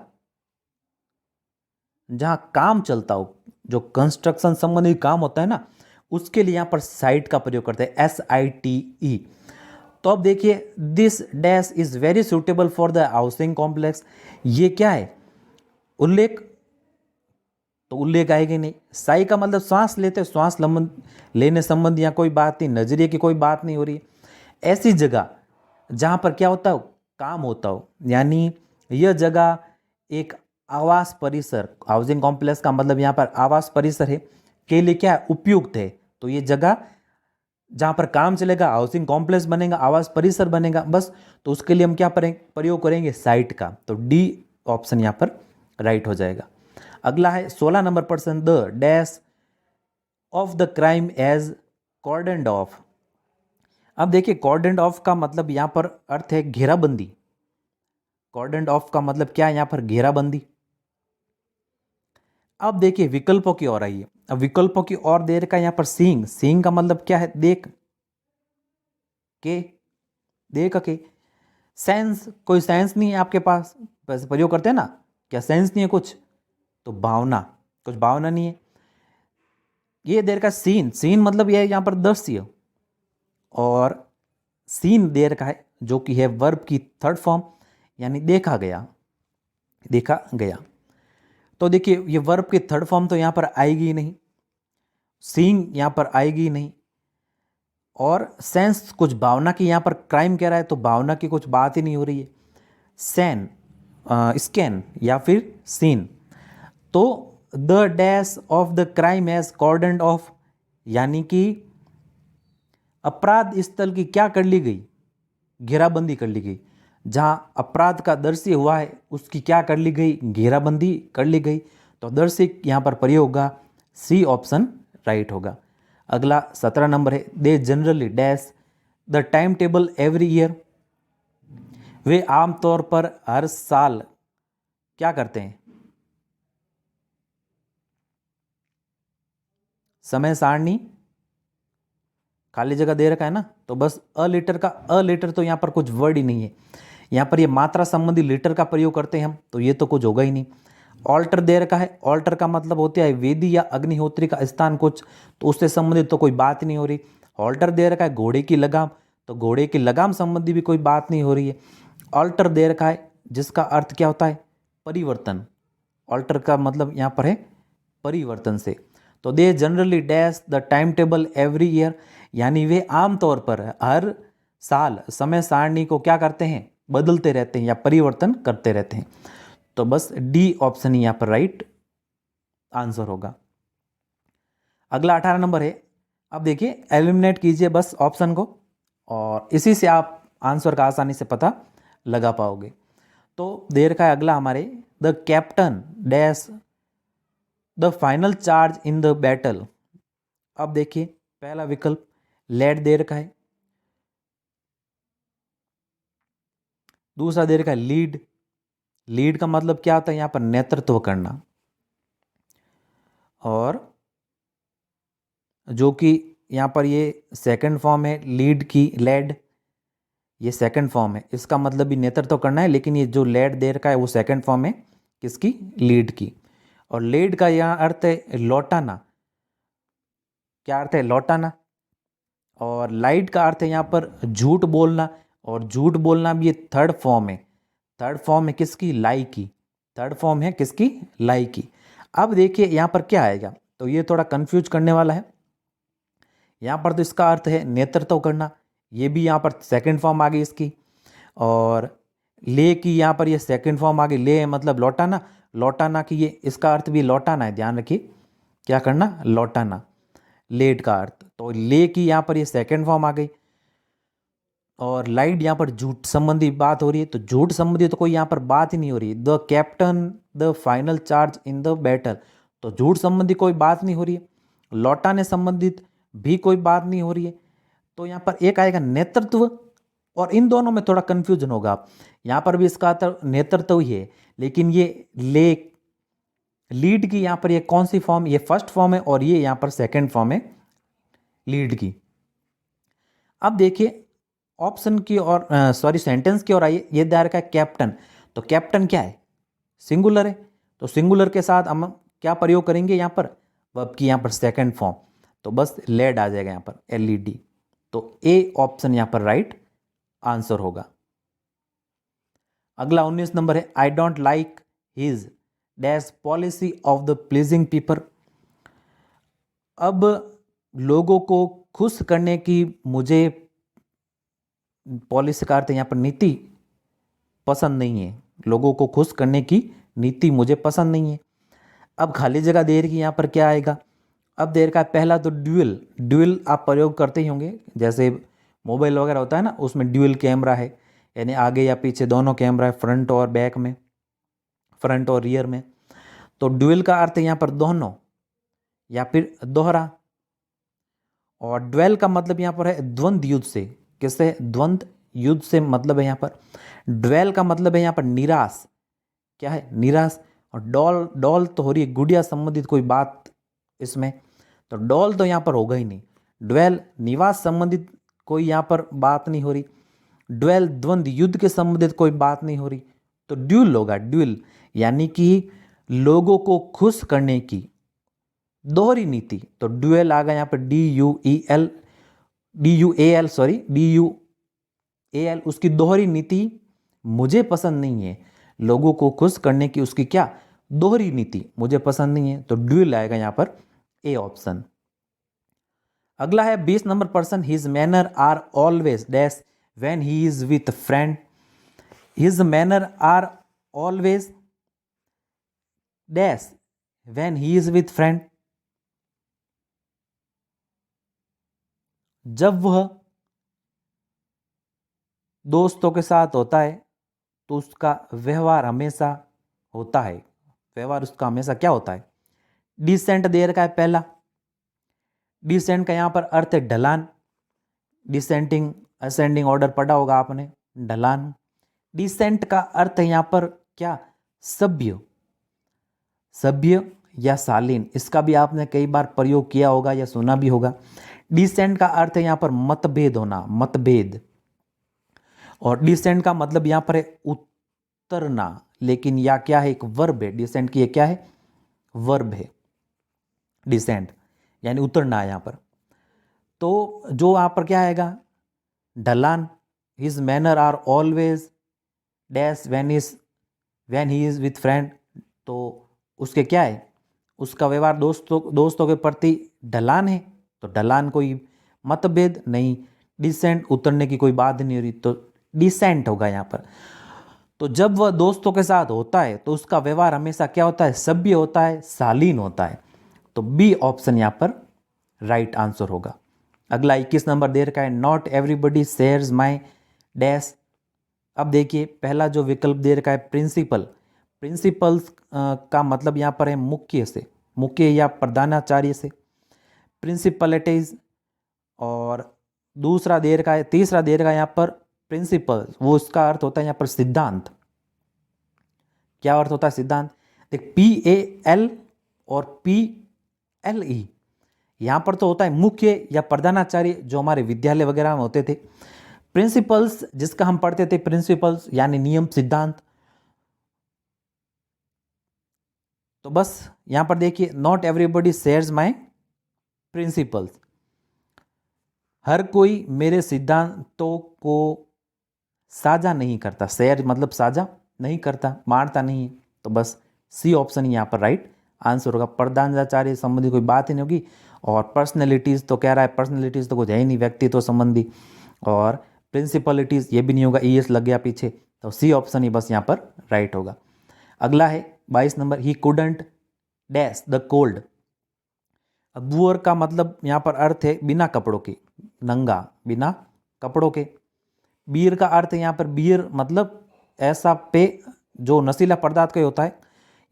जहां काम चलता हो, जो कंस्ट्रक्शन संबंधी काम होता है ना, उसके लिए यहां पर साइट का प्रयोग करते हैं, SITE। तो अब देखिए this dash is very suitable for the housing complex, ये क्या है, उल्लेख, तो उल्लेख आएगी नहीं। साई का मतलब श्वास लेते, श्वास लेने संबंधी यहाँ कोई बात नहीं, नजरिए की कोई बात नहीं हो रही। ऐसी जगह जहाँ पर क्या होता हो, काम होता हो, यानी यह जगह एक आवास परिसर, हाउसिंग कॉम्प्लेक्स का मतलब यहाँ पर आवास परिसर है, के लिए क्या है, उपयुक्त है। तो ये जगह जहाँ पर काम चलेगा, हाउसिंग कॉम्प्लेक्स बनेगा, आवास परिसर बनेगा, बस तो उसके लिए हम क्या प्रयोग करेंगे, साइट का। तो डी ऑप्शन यहाँ पर राइट हो जाएगा। अगला है 16 number person, the dash of the crime as cordoned off. अब देखिए कॉर्डन्ड ऑफ का मतलब यहां पर अर्थ है घेराबंदी, कॉर्डन्ड ऑफ का मतलब क्या है यहां पर, घेराबंदी। अब देखिए विकल्पों की ओर आइए, अब विकल्पों की और देर का यहाँ पर सीइंग, सीइंग का मतलब क्या है? देख के, देख के। सेंस, कोई सेंस नहीं है आपके पास, वैसे प्रयोग करते हैं ना, क्या सेंस नहीं है कुछ, तो भावना, कुछ भावना नहीं है। ये देर का सीन, सीन मतलब यह यहाँ पर दृश्य, और सीन देर का है जो कि है वर्ब की थर्ड फॉर्म, यानी देखा गया, देखा गया। तो देखिए ये वर्ब की थर्ड फॉर्म तो यहाँ पर आएगी ही नहीं, सीइंग यहाँ पर आएगी ही नहीं, और सेंस कुछ भावना की, यहाँ पर क्राइम कह रहा है तो भावना की कुछ बात ही नहीं हो रही है। सैन, स्कैन या फिर सीन। तो the dash of the crime has cordon off, यानी कि अपराध स्थल की क्या कर ली गई? घेराबंदी कर ली गई। जहां अपराध का दृश्य हुआ है उसकी क्या कर ली गई? घेराबंदी कर ली गई। तो दृश्य यहां पर प्रयोग होगा, सी ऑप्शन राइट होगा। अगला 17 नंबर है, they generally dash the time table every year. वे आमतौर पर हर साल क्या करते हैं? समय सारणी, खाली जगह दे रखा है ना, तो बस अ लेटर का, अ लेटर तो यहाँ पर कुछ वर्ड ही नहीं है। यहाँ पर ये मात्रा संबंधी लेटर का प्रयोग करते हैं हम, तो ये तो कुछ होगा ही नहीं। ऑल्टर दे रखा है, ऑल्टर का मतलब होता है वेदी या अग्निहोत्री का स्थान कुछ, तो उससे संबंधित तो कोई बात नहीं हो रही। ऑल्टर दे रखा है घोड़े की लगाम, तो घोड़े की लगाम संबंधी भी कोई बात नहीं हो रही है। ऑल्टर दे रखा है जिसका अर्थ क्या होता है? परिवर्तन। ऑल्टर का मतलब यहाँ पर है परिवर्तन से। तो दे generally dash the time table every year, यानी वे आमतौर पर हर साल समय सारणी को क्या करते हैं? बदलते रहते हैं या परिवर्तन करते रहते हैं। तो बस डी ऑप्शन यहाँ पर राइट आंसर होगा। अगला 18 नंबर है, अब देखिए एलिमिनेट कीजिए बस ऑप्शन को, और इसी से आप आंसर का आसानी से पता लगा पाओगे। तो देर का है अगला हमारे, the captain dash the final charge in the battle. अब देखिए पहला विकल्प लेड दे रखा है, दूसरा दे रखा है लीड। लीड का मतलब क्या होता है? यहां पर नेतृत्व करना, और जो कि यहां पर ये सेकंड फॉर्म है लीड की, लेड, ये सेकंड फॉर्म है, इसका मतलब भी नेतृत्व करना है, लेकिन ये जो लेड दे रखा है वो सेकंड फॉर्म है किसकी? लीड की। और लेड का यहाँ अर्थ है लौटाना, क्या अर्थ है? लौटाना। और लाइट का अर्थ है यहाँ पर झूठ बोलना, और झूठ बोलना भी ये थर्ड फॉर्म है, थर्ड फॉर्म है किसकी? लाई की, थर्ड फॉर्म है किसकी? लाई की। अब देखिए यहाँ पर क्या आएगा, तो ये थोड़ा कंफ्यूज करने वाला है। यहाँ पर तो इसका अर्थ है नेतृत्व करना, ये भी यहाँ पर सेकंड फॉर्म आ गई इसकी। और ले की यहाँ पर ये सेकंड फॉर्म आ गई, ले मतलब लौटाना, लौटाना की ये इसका अर्थ भी लौटाना है, ध्यान रखिए क्या करना? लौटाना, लेट का अर्थ। तो ले की यहाँ पर ये सेकंड फॉर्म आ गई। और लाइट यहाँ पर झूठ संबंधी बात हो रही है, तो झूठ संबंधी तो कोई यहाँ पर बात ही नहीं हो रही। The captain the final charge in the battle, तो झूठ संबंधी कोई बात नहीं हो रही है। लौटाने संबंधित भी कोई बात नहीं हो रही है। तो यहाँ पर एक आएगा नेतृत्व, और इन दोनों में थोड़ा कंफ्यूजन होगा। यहाँ पर भी इसका अर्थ नेतृत्व ही है, लेकिन ये ले लीड की यहाँ पर ये कौन सी फॉर्म? ये फर्स्ट फॉर्म है, और ये यहाँ पर सेकंड फॉर्म है लीड की। अब देखिए ऑप्शन की और सॉरी सेंटेंस की ओर आइए। ये दे रखा है कैप्टन, तो कैप्टन क्या है? सिंगुलर है, तो सिंगुलर के साथ हम क्या प्रयोग करेंगे यहाँ पर? वर्ब की यहाँ पर सेकंड फॉर्म, तो बस लेड आ जाएगा यहाँ पर, एलईडी। तो ए ऑप्शन यहाँ पर राइट आंसर होगा। अगला 19 नंबर है, I don't like his dash policy of the pleasing people. अब लोगों को खुश करने की मुझे पॉलिसी का अर्थ यहाँ पर नीति पसंद नहीं है, लोगों को खुश करने की नीति मुझे पसंद नहीं है। अब खाली जगह देर की यहाँ पर क्या आएगा? अब देर का पहला तो ड्यूल, ड्यूल आप प्रयोग करते ही होंगे, जैसे मोबाइल वगैरह होता है ना, उसमें ड्यूल कैमरा है, यानी आगे या पीछे दोनों कैमरा है, फ्रंट और बैक में, फ्रंट और रियर में। तो ड्यूल का अर्थ है यहाँ पर दोनों या फिर दोहरा। और ड्वेल का मतलब यहाँ पर है द्वंद्व युद्ध से, किससे? द्वंद्व युद्ध से मतलब है यहाँ पर। ड्वेल का मतलब है यहाँ पर निराश, क्या है? निराश। और डॉल, डॉल तो हो रही है गुड़िया संबंधित कोई बात इसमें, तो डॉल तो यहाँ पर होगा ही नहीं। ड्वेल निवास संबंधित कोई यहाँ पर बात नहीं हो रही। ड्वेल द्वंद्व युद्ध के संबंधित कोई बात नहीं हो रही। तो ड्यूल होगा, ड्यूल यानी कि लोगों को खुश करने की दोहरी नीति। तो ड्यूएल आ गया यहाँ पर, DUAL, उसकी दोहरी नीति मुझे पसंद नहीं है। लोगों को खुश करने की उसकी क्या, दोहरी नीति मुझे पसंद नहीं है। तो ड्यूल आएगा यहाँ पर ए ऑप्शन। अगला है 20 number, person his manner are always dash when he is with friend. His manner are always dash when he is with friend. जब वह दोस्तों के साथ होता है तो उसका व्यवहार हमेशा होता है, व्यवहार उसका हमेशा क्या होता है, डिसेंट दे रखा है पहला। डिसेंट का यहाँ पर अर्थ है ढलान। डिसेंटिंग असेंडिंग ऑर्डर पढ़ा होगा आपने, ढलान। डिसेंट का अर्थ है यहाँ पर क्या, सभ्य, सभ्य या शालीन। इसका भी आपने कई बार प्रयोग किया होगा या सुना भी होगा। डिसेंट का अर्थ है यहाँ पर मतभेद होना, मतभेद। और डिसेंट का मतलब यहाँ पर है उतरना, लेकिन यह क्या है, एक वर्ब है। डिसेंट की ये क्या है, वर्ब है। डिसेंट यानी उतरना है यहाँ पर। तो जो यहाँ पर क्या आएगा, ढलान। His manner are always dash when he is with friend. तो उसके क्या है, उसका व्यवहार दोस्तों के प्रति ढलान है। तो ढलान कोई मतभेद नहीं। डिसेंट उतरने की कोई बात नहीं हो रही, तो डिसेंट होगा यहाँ पर। तो जब वह दोस्तों के साथ होता है तो उसका व्यवहार हमेशा क्या होता है, सभ्य होता है, शालीन होता है। तो बी ऑप्शन यहाँ पर राइट आंसर होगा। अगला 21 नंबर दे रखा है, not everybody shares my dash. अब देखिए पहला जो विकल्प दे रखा है प्रिंसिपल। प्रिंसिपल्स का मतलब यहाँ पर है मुख्य से, मुख्य या प्रधानाचार्य से, प्रिंसिपलिटीज। और दूसरा दे रखा है, तीसरा दे रखा है यहाँ पर प्रिंसिपल, वो उसका अर्थ होता है यहाँ पर सिद्धांत। क्या अर्थ होता है सिद्धांत, देख PAL और PLE, यहाँ पर तो होता है मुख्य या प्रधानाचार्य, जो हमारे विद्यालय वगैरह में होते थे। प्रिंसिपल्स जिसका हम पढ़ते थे, प्रिंसिपल्स यानी नियम, सिद्धांत। तो बस यहां पर देखिए, not everybody shares my principles, हर कोई मेरे सिद्धांतों को साझा नहीं करता। शेयर मतलब साझा नहीं करता, मानता नहीं है। तो बस सी ऑप्शन यहाँ पर राइट आंसर होगा। प्रधानाचार्य संबंधी कोई बात ही नहीं होगी। और पर्सनैलिटीज़ तो कह रहा है, पर्सनैलिटीज़ तो कुछ है ही नहीं, व्यक्तित्व संबंधी। और प्रिंसिपलिटीज़ ये भी नहीं होगा, ES लग गया पीछे। तो सी ऑप्शन ही बस यहाँ पर राइट होगा। अगला है 22 number, he couldn't dash the cold. अब वुअर का मतलब यहाँ पर अर्थ है बिना कपड़ों के, नंगा, बिना कपड़ों के। बियर का अर्थ है यहाँ पर, बियर मतलब ऐसा पेय जो नशीला पदार्थ का होता है,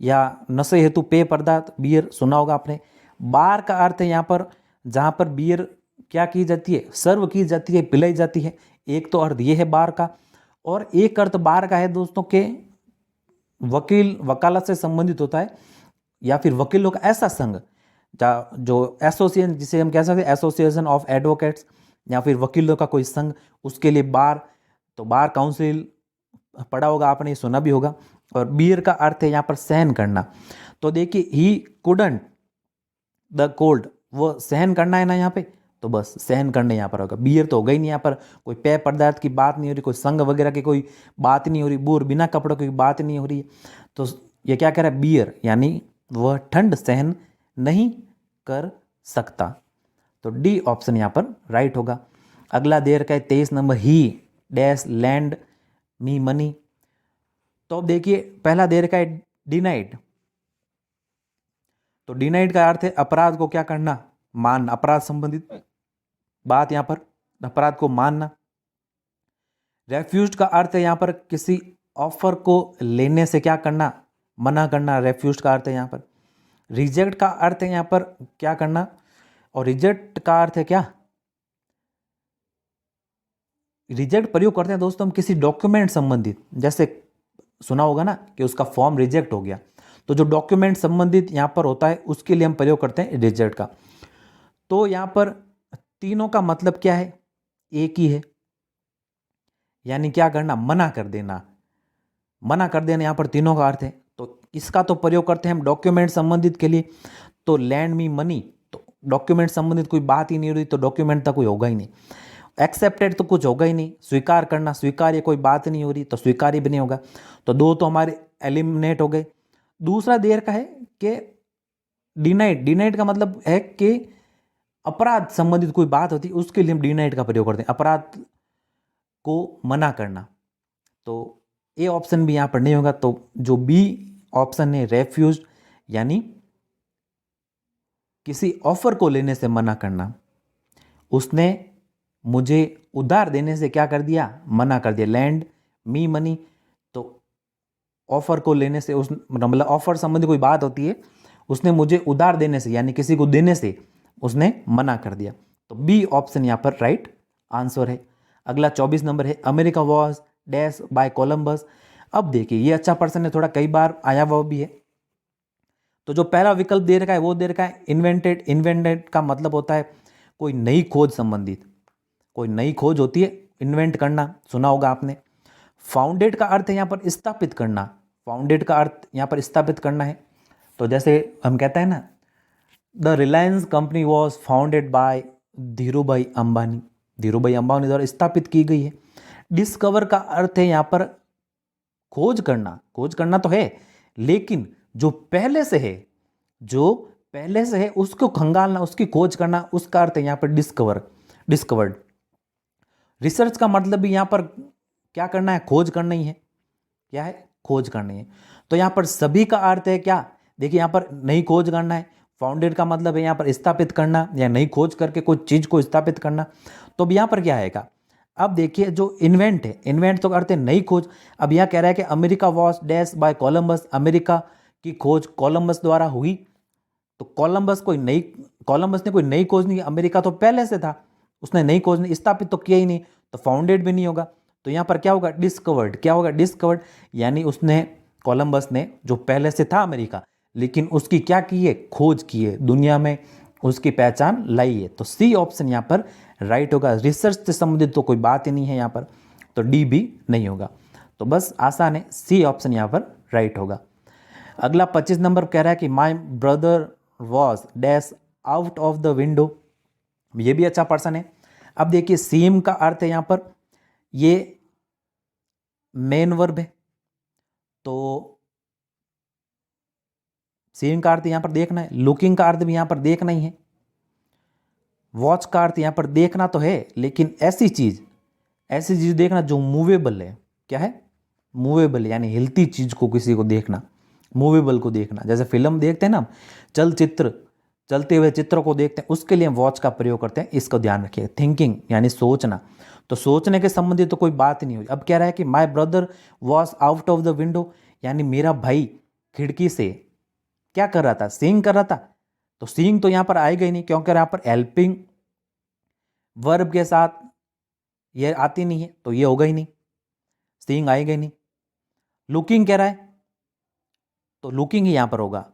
या नशे हेतु पेय पदार्थ, बियर सुना होगा आपने। बार का अर्थ है यहाँ पर जहाँ पर बियर क्या की जाती है, सर्व की जाती है, पिलाई जाती है। एक तो अर्थ ये है बार का, और एक अर्थ बार का है दोस्तों के वकील, वकालत से संबंधित होता है, या फिर वकीलों का ऐसा संघ, जो एसोसिएशन, जिसे हम कह सकते हैं एसोसिएशन ऑफ एडवोकेट्स, या फिर वकीलों का कोई संघ, उसके लिए बार। तो बार काउंसिल पढ़ा होगा आपने, सुना भी होगा। और बियर का अर्थ है यहाँ पर सहन करना। तो देखिए, ही कुडंट द कोल्ड, वो सहन करना है ना यहाँ पे, तो बस सहन करने यहाँ पर होगा। बियर तो हो गई नहीं, यहाँ पर कोई पेय पदार्थ की बात नहीं हो रही, कोई संघ वगैरह की कोई बात नहीं हो रही, बूर बिना कपड़ों की बात नहीं हो रही। तो ये क्या कह रहा है, बियर यानी वह ठंड सहन नहीं कर सकता। तो डी ऑप्शन यहाँ पर राइट होगा। अगला देर का है 23 नंबर, ही डैश लैंड मी मनी। तो अब देखिए पहला देर का है डिनाइड। तो डिनाइड का अर्थ है अपराध को क्या करना, मानना, अपराध संबंधित बात, यहां पर अपराध को मानना। रेफ्यूज का अर्थ है यहां पर किसी ऑफर को लेने से क्या करना, मना करना, रेफ्यूज का अर्थ है यहां पर। रिजेक्ट का अर्थ है यहां पर क्या करना, और रिजेक्ट का अर्थ है क्या, रिजेक्ट प्रयोग करते हैं दोस्तों हम किसी डॉक्यूमेंट संबंधित, जैसे सुना होगा ना कि उसका फॉर्म रिजेक्ट हो गया, तो जो डॉक्यूमेंट संबंधित यहाँ पर होता है उसके लिए हम प्रयोग करते हैं रिजेक्ट का। तो यहाँ पर तीनों का मतलब क्या है, एक ही है, यानी क्या करना, मना कर देना। मना कर देना यहाँ पर तीनों का अर्थ है। तो इसका तो प्रयोग करते हैं हम डॉक्यूमेंट संबंधित के लिए। तो लैंड मी मनी, तो डॉक्यूमेंट संबंधित कोई बात ही नहीं हो रही, तो डॉक्यूमेंट तो कोई होगा ही नहीं। एक्सेप्टेड तो कुछ होगा ही नहीं, स्वीकार करना, स्वीकार्य कोई बात नहीं हो रही तो स्वीकार्य भी नहीं होगा। तो दो तो हमारे एलिमिनेट हो गए। दूसरा देर का है कि डिनाइड। डिनाइड का मतलब है कि अपराध संबंधित कोई बात होती है, उसके लिए हम डिनाइड का प्रयोग करते हैं, अपराध को मना करना। तो ए ऑप्शन भी यहाँ पर नहीं होगा। तो जो बी ऑप्शन है रेफ्यूज, यानी किसी ऑफर को लेने से मना करना। उसने मुझे उधार देने से क्या कर दिया, मना कर दिया। लैंड मी मनी, तो ऑफर को लेने से, उस मतलब ऑफर संबंधी कोई बात होती है, उसने मुझे उधार देने से यानी किसी को देने से उसने मना कर दिया। तो बी ऑप्शन यहाँ पर राइट आंसर है। अगला 24 नंबर है, America was dash by Columbus. अब देखिए ये अच्छा प्रश्न है, थोड़ा कई बार आया हुआ भी है। तो जो पहला विकल्प दे रखा है वो दे रखा है इन्वेंटेड। इन्वेंटेड का मतलब होता है कोई नई खोज संबंधित, कोई नई खोज होती है, इन्वेंट करना, सुना होगा आपने। फाउंडेड का अर्थ है यहाँ पर स्थापित करना। फाउंडेड का अर्थ यहाँ पर स्थापित करना है। तो जैसे हम कहते हैं ना, the Reliance company was founded by Dhirubhai Ambani. Dhirubhai Ambani द्वारा स्थापित की गई है। डिस्कवर का अर्थ है यहाँ पर खोज करना। खोज करना तो है, लेकिन जो पहले से है, जो पहले से है उसको खंगालना, उसकी खोज करना, उसका अर्थ है यहाँ पर डिस्कवर, डिस्कवर्ड। रिसर्च का मतलब भी यहाँ पर क्या करना है, खोज करना ही है। क्या है, खोज करनी है। तो यहाँ पर सभी का अर्थ है क्या, देखिए यहाँ पर नई खोज करना है। फाउंडेड का मतलब है यहाँ पर स्थापित करना या नई खोज करके कोई चीज को स्थापित करना। तो अब यहाँ पर क्या आएगा, अब देखिए जो इन्वेंट है, इन्वेंट तो करते हैं नई खोज। अब यहाँ कह रहा है कि America was dash by Columbus, America की खोज कोलंबस द्वारा हुई। तो कोलंबस ने कोई नई खोज नहीं की, अमेरिका तो पहले से था, उसने नई खोज नहीं, स्थापित तो किया ही नहीं, तो फाउंडेड भी नहीं होगा। तो यहाँ पर क्या होगा, डिस्कवर्ड। क्या होगा, डिस्कवर्ड, यानी उसने, कोलंबस ने, जो पहले से था अमेरिका, लेकिन उसकी क्या की है, खोज की है, दुनिया में उसकी पहचान लाई है। तो सी ऑप्शन यहाँ पर राइट होगा। रिसर्च से संबंधित तो कोई बात ही नहीं है यहाँ पर, तो डी भी नहीं होगा। तो बस आसान है, सी ऑप्शन यहाँ पर राइट होगा। अगला 25 नंबर कह रहा है कि my brother was dash out of the window. ये भी अच्छा पर्सन है। अब देखिए सेम का अर्थ है यहाँ पर, ये मेन वर्ब है, तो सेम का अर्थ यहाँ पर देखना है। लुकिंग का अर्थ भी यहाँ पर देखना ही है। वॉच का अर्थ यहाँ पर देखना तो है, लेकिन ऐसी चीज देखना जो मूवेबल है। क्या है, मूवेबल, यानी हिलती चीज को, किसी को देखना, मूवेबल को देखना। जैसे फिल्म देखते हैं ना, चलचित्र, चलते हुए चित्र को देखते हैं, उसके लिए वॉच का प्रयोग करते हैं। इसको ध्यान रखिए। थिंकिंग यानी सोचना, तो सोचने के संबंधित तो कोई बात नहीं हुई। अब कह रहा है कि my brother was out of the window, यानी मेरा भाई खिड़की से क्या कर रहा था, सीइंग कर रहा था। तो सीइंग तो यहाँ पर आएगा ही नहीं, क्योंकि यहाँ पर हेल्पिंग वर्ब के साथ ये आती नहीं है, तो ये होगा ही नहीं, सीइंग आएगा ही नहीं। लुकिंग कह रहा है, तो लुकिंग ही यहाँ पर होगा।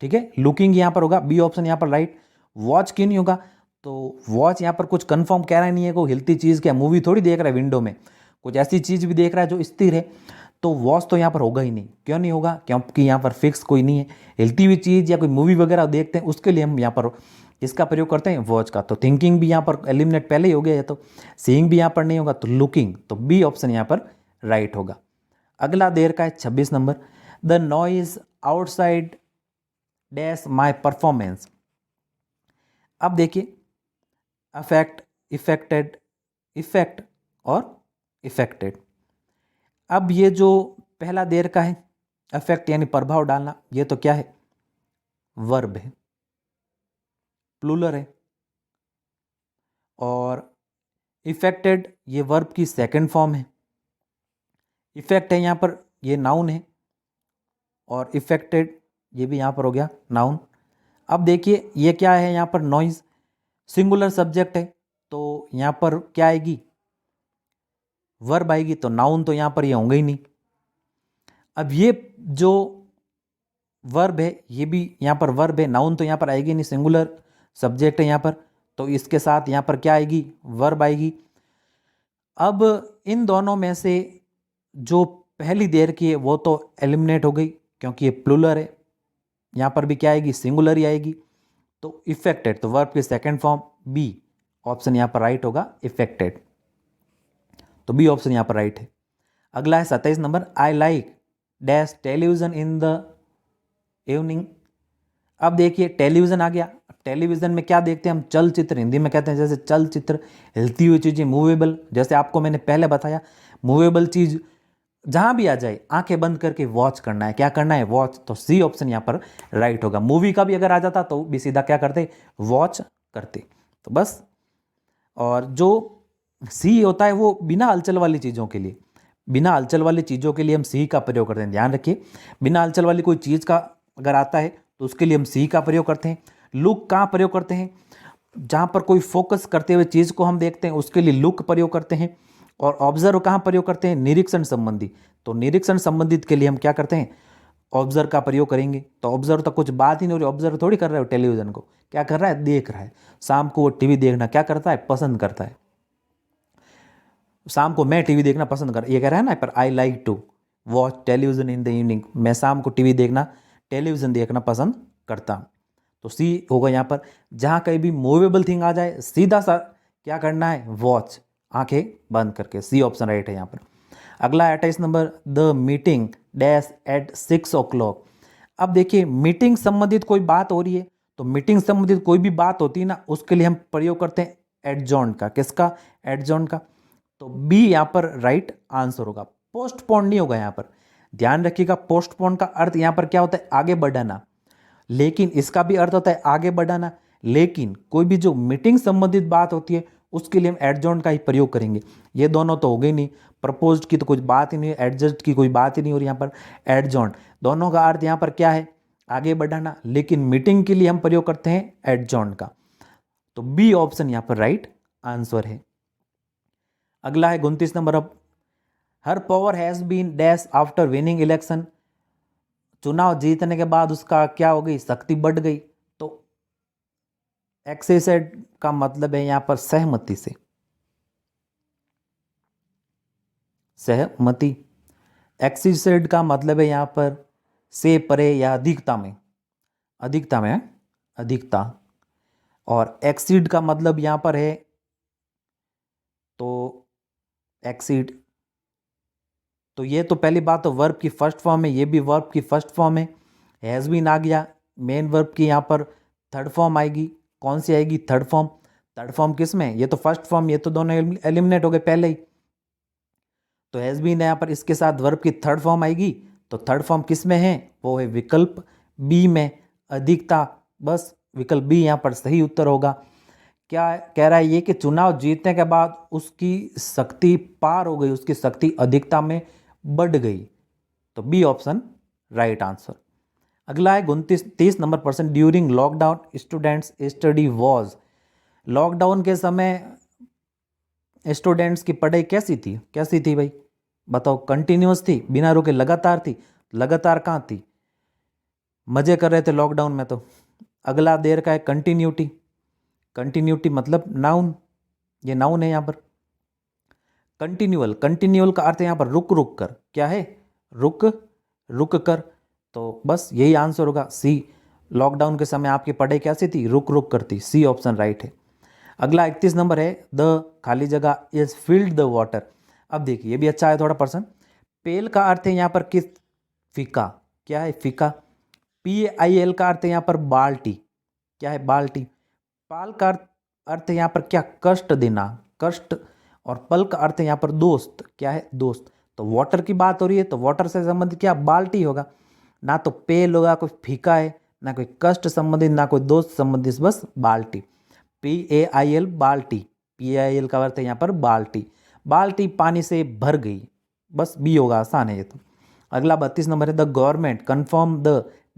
ठीक है, लुकिंग यहाँ पर होगा, बी ऑप्शन यहाँ पर राइट। वॉच क्यों नहीं होगा, तो वॉच यहाँ पर कुछ कंफर्म कह रहा नहीं है, कोई हिलती चीज़, क्या मूवी थोड़ी देख रहा है विंडो में, कुछ ऐसी चीज़ भी देख रहा है जो स्थिर है। तो वॉच तो यहाँ पर होगा ही नहीं। क्यों नहीं होगा, क्योंकि यहाँ पर फिक्स कोई नहीं है। हिलती हुई चीज़ या कोई मूवी वगैरह देखते हैं, उसके लिए हम यहाँ पर इसका प्रयोग करते हैं, वॉच का। तो थिंकिंग भी यहाँ पर एलिमिनेट पहले ही हो गया है, तो सीइंग भी यहाँ पर नहीं होगा, तो लुकिंग, तो बी ऑप्शन यहाँ पर राइट होगा। अगला देर का है 26 number, the noise outside dash my performance. अब देखिए अफेक्ट, इफेक्टेड, इफेक्ट और इफेक्टेड। अब ये जो पहला देर का है, अफेक्ट यानी प्रभाव डालना, ये तो क्या है, वर्ब है, प्लूरल है। और इफेक्टेड ये वर्ब की सेकंड फॉर्म है। इफेक्ट है यहाँ पर, ये नाउन है, और इफेक्टेड ये भी यहाँ पर हो गया नाउन। अब देखिए ये क्या है, यहाँ पर नॉइज सिंगुलर सब्जेक्ट है, तो यहाँ पर क्या आएगी, वर्ब आएगी, तो नाउन तो यहाँ पर ये होंगे ही नहीं। अब ये जो वर्ब है, ये भी यहाँ पर वर्ब है, नाउन तो यहाँ पर आएगी नहीं, सिंगुलर सब्जेक्ट है यहाँ पर, तो इसके साथ यहाँ पर क्या आएगी, वर्ब आएगी। अब इन दोनों में से जो पहली देर की है वो तो एलिमिनेट हो गई क्योंकि ये प्लूरल है, यहाँ पर भी क्या आएगी, सिंगुलर ही आएगी। तो इफेक्टेड, तो वर्ब की सेकंड फॉर्म बी ऑप्शन यहाँ पर राइट होगा, इफेक्टेड। तो बी ऑप्शन यहाँ पर राइट है। अगला है 27 number, I like dash television in the evening. अब देखिए टेलीविजन आ गया, टेलीविजन में क्या देखते हैं हम, चलचित्र, हिंदी में कहते हैं जैसे चलचित्र, हिलती हुई चीज़ें, मूवेबल, जैसे आपको मैंने पहले बताया मूवेबल चीज़ जहाँ भी आ जाए आंखें बंद करके वॉच करना है, क्या करना है, वॉच। तो सी ऑप्शन यहाँ पर राइट होगा। मूवी का भी अगर आ जाता तो भी सीधा क्या करते, वॉच करते, तो बस। और जो सी होता है वो बिना हलचल वाली चीज़ों के लिए, बिना हलचल वाली चीज़ों के लिए हम सी का प्रयोग करते हैं, ध्यान रखिए। बिना हलचल वाली कोई चीज़ का अगर आता है तो उसके लिए हम सी का प्रयोग करते हैं। लुक कहाँ प्रयोग करते हैं, जहाँ पर कोई फोकस करते हुए चीज़ को हम देखते हैं उसके लिए लुक प्रयोग करते हैं। और ऑब्जर्व कहाँ प्रयोग करते हैं, निरीक्षण संबंधी, तो निरीक्षण संबंधित के लिए हम क्या करते हैं, ऑब्जर्व का प्रयोग करेंगे। तो ऑब्जर्व तक कुछ बात ही नहीं हो रही, ऑब्जर्व थोड़ी कर रहे हो टेलीविजन को, क्या कर रहा है, देख रहा है। शाम को वो टीवी देखना क्या करता है, पसंद करता है। शाम को मैं टीवी देखना पसंद कर, ये कह रहा है ना, पर I like to watch television in the evening, मैं शाम को टीवी देखना, टेलीविजन देखना पसंद करता हूँ। तो सी होगा यहाँ पर। जहाँ कहीं भी मूवेबल थिंग आ जाए सीधा सा क्या करना है, वॉच, आंखें बंद करके, सी ऑप्शन राइट है यहाँ पर। अगला 28 number, the meeting dash at 6 o'clock। अब देखिए मीटिंग संबंधित कोई बात हो रही है, तो मीटिंग संबंधित कोई भी बात होती है ना, उसके लिए हम प्रयोग करते हैं एडजॉर्न का, किसका, एडजॉर्न का। तो बी यहाँ पर राइट आंसर होगा, पोस्टपोन नहीं होगा यहाँ पर। ध्यान रखिएगा, पोस्टपोन का अर्थ यहाँ पर क्या होता है, आगे बढ़ाना, लेकिन इसका भी अर्थ होता है आगे बढ़ाना। लेकिन कोई भी जो मीटिंग संबंधित बात होती है उसके लिए हम एडजॉर्न का ही प्रयोग करेंगे। ये दोनों तो हो गई नहीं, प्रपोज्ड की तो कुछ बात ही नहीं है, एडजस्ट की कोई बात ही नहीं हो रही यहाँ पर, एडजॉर्न, दोनों का अर्थ यहाँ पर क्या है, आगे बढ़ाना, लेकिन मीटिंग के लिए हम प्रयोग करते हैं एडजॉर्न का। तो बी ऑप्शन यहाँ पर राइट आंसर है। अगला है 29 नंबर, अब her power has been dash after winning election. चुनाव जीतने के बाद उसका क्या हो गई, शक्ति बढ़ गई। तो एक्सेसेड का मतलब है यहाँ पर सहमति से, सहमति। एक्सेसेड का मतलब है यहाँ पर से परे या अधिकता में, अधिकता में, अधिकता। और एक्सीड का मतलब यहाँ पर है तो एक्सीड, तो ये तो पहली बात तो वर्ब की फर्स्ट फॉर्म है, ये भी वर्ब की फर्स्ट फॉर्म है। हैज़ बीन आ गया, मेन वर्ब की यहाँ पर थर्ड फॉर्म आएगी, कौन सी आएगी, थर्ड फॉर्म। थर्ड फॉर्म किस में, ये तो फर्स्ट फॉर्म, ये तो दोनों एलिमिनेट हो गए पहले ही। तो हैज़ बीन यहाँ पर इसके साथ वर्ब की थर्ड फॉर्म आएगी, तो थर्ड फॉर्म किस में है, वो है विकल्प बी में, अधिकता। बस विकल्प बी यहाँ पर सही उत्तर होगा। क्या कह रहा है ये कि चुनाव जीतने के बाद उसकी शक्ति पार हो गई, उसकी शक्ति अधिकता में बढ़ गई। तो बी ऑप्शन राइट आंसर। अगला है 30 number, percent during lockdown students study was. Lockdown के समय स्टूडेंट्स की पढ़ाई कैसी थी, कैसी थी भाई बताओ, कंटिन्यूअस थी, बिना रुके लगातार थी, लगातार कहाँ थी, मजे कर रहे थे लॉकडाउन में। तो अगला देर का है कंटिन्यूटी, कंटिन्यूटी मतलब नाउन, ये नाउन है यहाँ पर। कंटिन्यूअल, कंटिन्यूअल का अर्थ है यहाँ पर रुक रुक कर, क्या है, रुक रुक कर। तो बस यही आंसर होगा सी, लॉकडाउन के समय आपकी पढ़ाई कैसी थी, रुक रुक करती, सी ऑप्शन राइट है। अगला 31 नंबर है, द खाली जगह इज फिल्ड द वाटर। अब देखिए ये भी अच्छा है थोड़ा पर्सन। पेल का अर्थ है यहाँ पर किस, फीका, क्या है, फीका। PAIL का अर्थ है यहाँ पर बाल्टी, क्या है, बाल्टी। पाल का अर्थ है यहाँ पर क्या, कष्ट देना, कष्ट। और पल का अर्थ है यहाँ पर दोस्त, क्या है, दोस्त। तो वाटर की बात हो रही है तो वाटर से संबंधित क्या, बाल्टी होगा। ना तो पेल होगा, कोई फीका है, ना कोई कष्ट संबंधित, ना कोई दोस्त संबंधित, बस बाल्टी। PAIL बाल्टी, PAIL का अर्थ है यहाँ पर बाल्टी, बाल्टी पानी से भर गई, बस बी होगा, आसान है ये तो। अगला 32 नंबर है, the government confirm the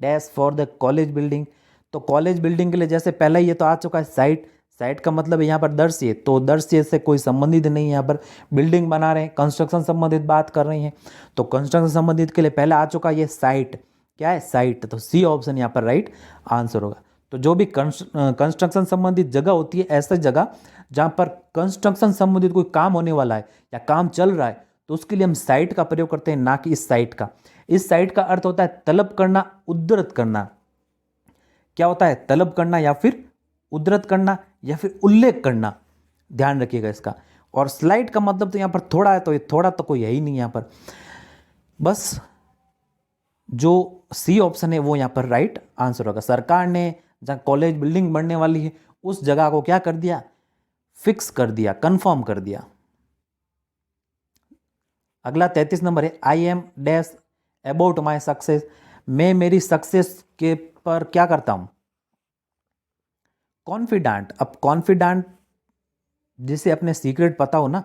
dash for the college building. तो कॉलेज बिल्डिंग के लिए जैसे पहले ये तो आ चुका है साइट, साइट का मतलब है यहाँ पर दृश्य, तो दृश्य से कोई संबंधित नहीं है, यहाँ पर बिल्डिंग बना रहे हैं, कंस्ट्रक्शन संबंधित बात कर रही हैं। तो कंस्ट्रक्शन संबंधित के लिए पहले आ चुका है ये साइट, क्या है, साइट। तो सी ऑप्शन यहाँ पर राइट आंसर होगा। तो जो भी कंस्ट्रक्शन संबंधित जगह होती है, ऐसा जगह जहाँ पर कंस्ट्रक्शन संबंधित कोई काम होने वाला है या काम चल रहा है, तो उसके लिए हम साइट का प्रयोग करते हैं, ना कि इस साइट का। इस साइट का अर्थ होता है तलब करना, उद्धृत करना। क्या होता है, तलब करना या फिर उद्धृत करना या फिर उल्लेख करना, ध्यान रखिएगा इसका। और स्लाइड का मतलब तो यहाँ पर थोड़ा है, तो ये थोड़ा तो कोई है ही नहीं यहाँ पर। बस जो सी ऑप्शन है वो यहाँ पर राइट आंसर होगा। सरकार ने जहाँ कॉलेज बिल्डिंग बनने वाली है उस जगह को क्या कर दिया, फिक्स कर दिया, कंफर्म कर दिया। अगला 33 नंबर है, I am dash about my success. मैं मेरी सक्सेस के पर क्या करता हूं, कॉन्फिडेंट। अब कॉन्फिडेंट जिसे अपने सीक्रेट पता हो ना,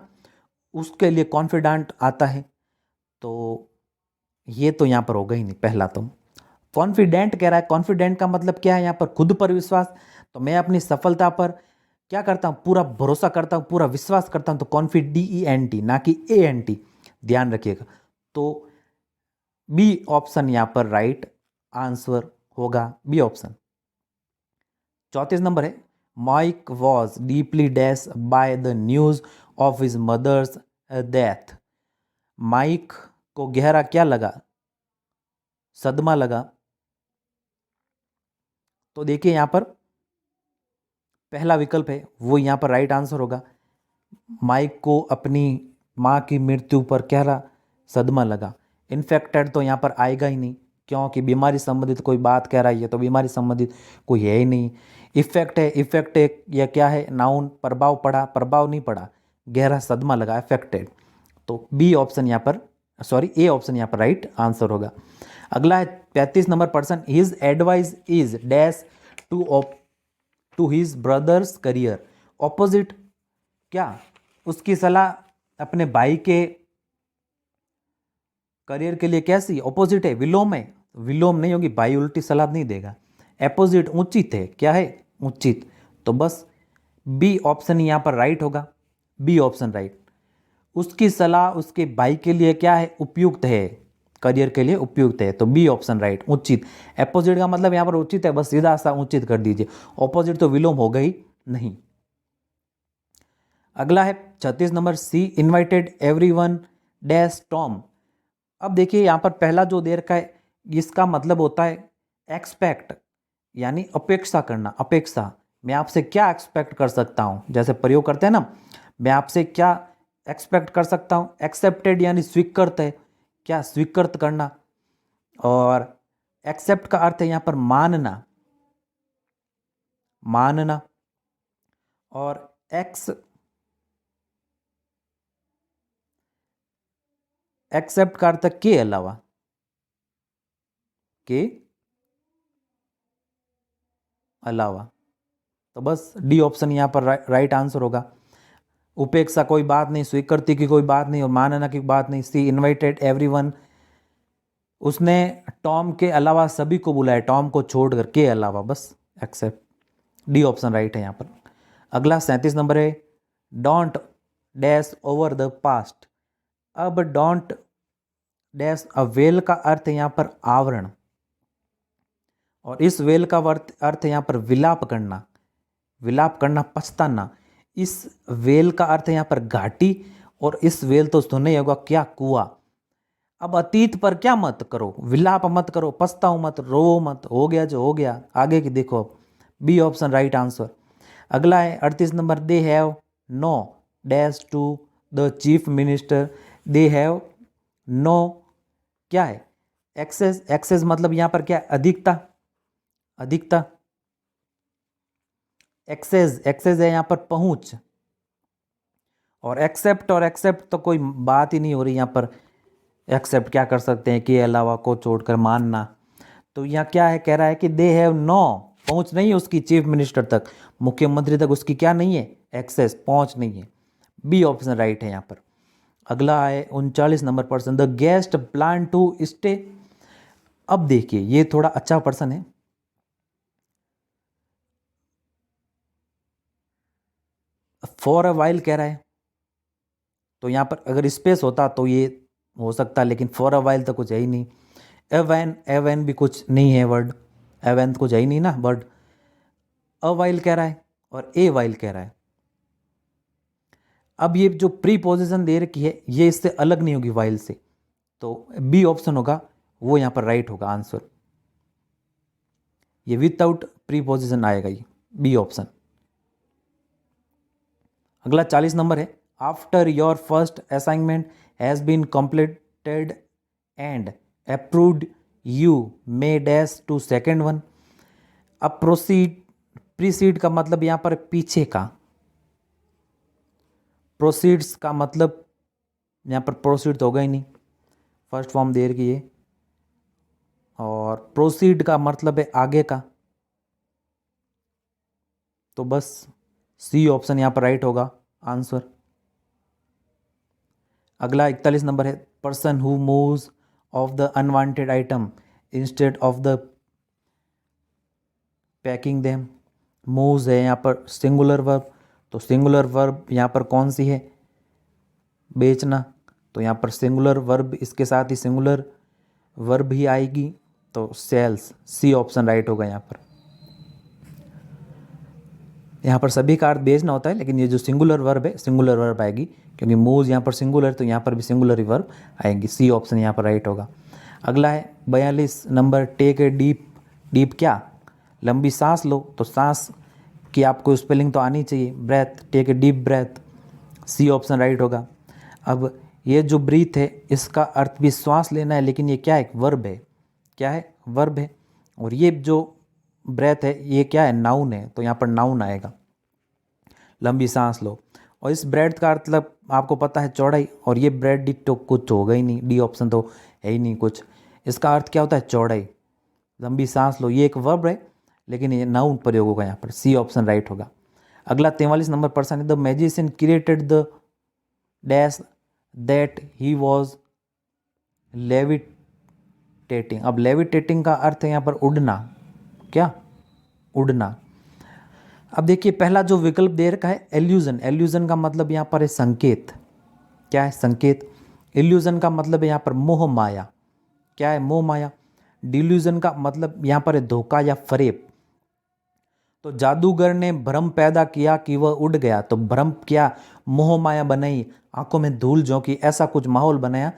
उसके लिए कॉन्फिडेंट आता है। तो ये तो यहाँ पर होगा ही नहीं पहला। तो कॉन्फिडेंट कह रहा है, कॉन्फिडेंट का मतलब क्या है यहाँ पर, खुद पर विश्वास। तो मैं अपनी सफलता पर क्या करता हूँ, पूरा भरोसा करता हूँ, पूरा विश्वास करता हूँ। तो कॉन्फिडेंट, ना कि एएनटी, ध्यान रखिएगा। तो बी ऑप्शन यहाँ पर राइट आंसर होगा, बी ऑप्शन। 34 नंबर है, Mike was deeply dash by the news of his mother's death. Mike को गहरा क्या लगा, सदमा लगा। तो देखिए यहाँ पर पहला विकल्प है वो यहाँ पर राइट आंसर होगा। माइक को अपनी माँ की मृत्यु पर गहरा सदमा लगा। इन्फेक्टेड तो यहाँ पर आएगा ही नहीं, क्योंकि बीमारी संबंधित कोई बात कह रही है, तो बीमारी संबंधित कोई है ही नहीं। इफेक्ट है, इफेक्ट है या क्या है, नाउन। प्रभाव पड़ा, प्रभाव नहीं पड़ा, गहरा सदमा लगा, इफेक्टेड। तो बी ऑप्शन यहाँ पर, सॉरी ए ऑप्शन यहाँ पर राइट आंसर होगा। अगला है 35 number, person his advice is dash to his brother's career. Opposite क्या, उसकी सलाह अपने भाई के करियर के लिए कैसी, ऑपोजिट है, विलोम है। विलोम नहीं होगी, भाई उल्टी सलाह नहीं देगा। अपोजिट उचित है, क्या है, उचित। तो बस बी ऑप्शन यहाँ पर राइट होगा, बी ऑप्शन राइट। उसकी सलाह उसके भाई के लिए क्या है, उपयुक्त है, करियर के लिए उपयुक्त है। तो बी ऑप्शन राइट, उचित। अपोजिट का मतलब यहाँ पर उचित है, बस सीधा सा उचित कर दीजिए। ऑपोजिट तो विलोम होगा ही नहीं। अगला है 36 नंबर, सी इन्वाइटेड एवरीवन डैश टॉम। अब देखिए यहाँ पर पहला जो दे रखा है, इसका मतलब होता है एक्सपेक्ट, यानी अपेक्षा करना, अपेक्षा। मैं आपसे क्या एक्सपेक्ट कर सकता हूँ, जैसे प्रयोग करते हैं ना, मैं आपसे क्या एक्सपेक्ट कर सकता हूँ। एक्सेप्टेड यानी स्वीकृत है, क्या, स्वीकृत करना। और एक्सेप्ट का अर्थ है यहाँ पर मानना, मानना। और एक्सेप्ट का अर्थ के अलावा, के अलावा। तो बस डी ऑप्शन यहाँ पर राइट आंसर होगा। उपेक्षा कोई बात नहीं, स्वीकृति की कोई बात नहीं, और मानना की बात नहीं। सी इन्वाइटेड एवरीवन, उसने टॉम के अलावा सभी को बुलाया, टॉम को छोड़कर, के अलावा, बस एक्सेप्ट। डी ऑप्शन राइट है यहाँ पर। अगला 37 नंबर है, don't dash over the past. अब डोंट डैश अवेल का अर्थ है यहाँ पर आवरण, और इस वेल का अर्थ यहाँ पर विलाप करना, विलाप करना, पछताना। इस वेल का अर्थ है यहाँ पर घाटी, और इस वेल तो सुने ही होगा, क्या, कुआं। अब अतीत पर क्या मत करो, विलाप मत करो, पछताओ मत, रो मत, हो गया जो हो गया, आगे की देखो। B option right answer. अगला है 38 number, they have no dash to the chief minister. They have no क्या है, एक्सेस। एक्सेस मतलब यहाँ पर क्या है, अधिकता, अधिकता। एक्सेस, एक्सेस है यहाँ पर पहुंच। और एक्सेप्ट, और एक्सेप्ट तो कोई बात ही नहीं हो रही यहाँ पर। एक्सेप्ट क्या कर सकते हैं, के अलावा को छोड़कर मानना। तो यहाँ क्या है, कह रहा है कि दे हैव नो, पहुंच नहीं है उसकी चीफ मिनिस्टर तक, मुख्यमंत्री तक उसकी क्या नहीं है, एक्सेस, पहुंच नहीं है। बी ऑप्शन राइट है यहाँ पर। अगला है 39 number, person the guest plan to stay. अब देखिए ये थोड़ा अच्छा पर्सन है। फॉर अ वाइल कह रहा है, तो यहाँ पर अगर स्पेस होता तो ये हो सकता, लेकिन फॉर अ वाइल तो कुछ है ही नहीं। अवैन, एवैन भी कुछ नहीं है वर्ड, एवैन कुछ है ही नहीं ना वर्ड। अवाइल कह रहा है और ए वाइल कह रहा है। अब ये जो प्रीपोजिशन दे रखी है ये इससे अलग नहीं होगी वाइल से, तो बी ऑप्शन होगा वो यहाँ पर राइट होगा आंसर। ये विदाउट प्रीपोजिशन आएगा, ये बी ऑप्शन। अगला 40 नंबर है, after your first assignment has been completed and approved you may dash to second one. अब प्रीसीड का मतलब यहाँ पर पीछे का, प्रोसीड्स का मतलब यहाँ पर प्रोसीड तो होगा ही नहीं, फर्स्ट फॉर्म दे रखी है, और प्रोसीड का मतलब है आगे का, तो बस सी ऑप्शन यहाँ पर राइट होगा आंसर। अगला 41 नंबर है, person who moves of the unwanted item instead of the packing them. Moves है यहाँ पर सिंगुलर वर्ब, तो सिंगुलर वर्ब यहाँ पर कौन सी है, बेचना, तो यहाँ पर सिंगुलर वर्ब इसके साथ ही सिंगुलर वर्ब ही आएगी, तो सेल्स, सी ऑप्शन राइट होगा यहाँ पर। यहाँ पर सभी का अर्थ बेचना होता है, लेकिन ये जो सिंगुलर वर्ब है सिंगुलर वर्ब आएगी, क्योंकि मूव्स यहाँ पर सिंगुलर, तो यहाँ पर भी सिंगुलर ही वर्ब आएंगी, सी ऑप्शन यहाँ पर राइट होगा। अगला है 42 number, take a deep, deep क्या, लंबी सांस लो, तो सांस की आपको स्पेलिंग तो आनी चाहिए, breath, take a deep breath, C option right होगा। अब ये जो ब्रीथ है इसका अर्थ भी श्वास लेना है, लेकिन ये क्या है, वर्ब है, क्या है, वर्ब है। और ये जो ब्रेथ है ये क्या है, नाउन है, तो यहाँ पर नाउन आएगा, लंबी सांस लो। और इस ब्रेथ का अर्थ मतलब आपको पता है चौड़ाई, और ये ब्रेड तो कुछ होगा ही नहीं, डी ऑप्शन तो है ही नहीं कुछ। इसका अर्थ क्या होता है, चौड़ाई, लंबी सांस लो, ये एक वर्ब है लेकिन ये नाउन प्रयोग होगा यहाँ पर, सी ऑप्शन राइट होगा। अगला 43 नंबर पर्सन है, the magician created the dash that he was levitating. अब लेविटेटिंग का अर्थ है यहाँ पर उड़ना, क्या, उड़ना। अब देखिए पहला जो विकल्प दे रखा है एल्यूजन, एल्यूजन का मतलब यहाँ पर है संकेत, क्या है, संकेत। इल्यूजन का मतलब है यहाँ पर मोह माया, क्या है, मोह माया। डिल्यूजन का मतलब यहाँ पर है धोखा या फरेब। तो जादूगर ने भ्रम पैदा किया कि वह उड़ गया, तो भ्रम क्या, मोह माया बनाई, आंखों में धूल झोंकी, ऐसा कुछ माहौल बनाया,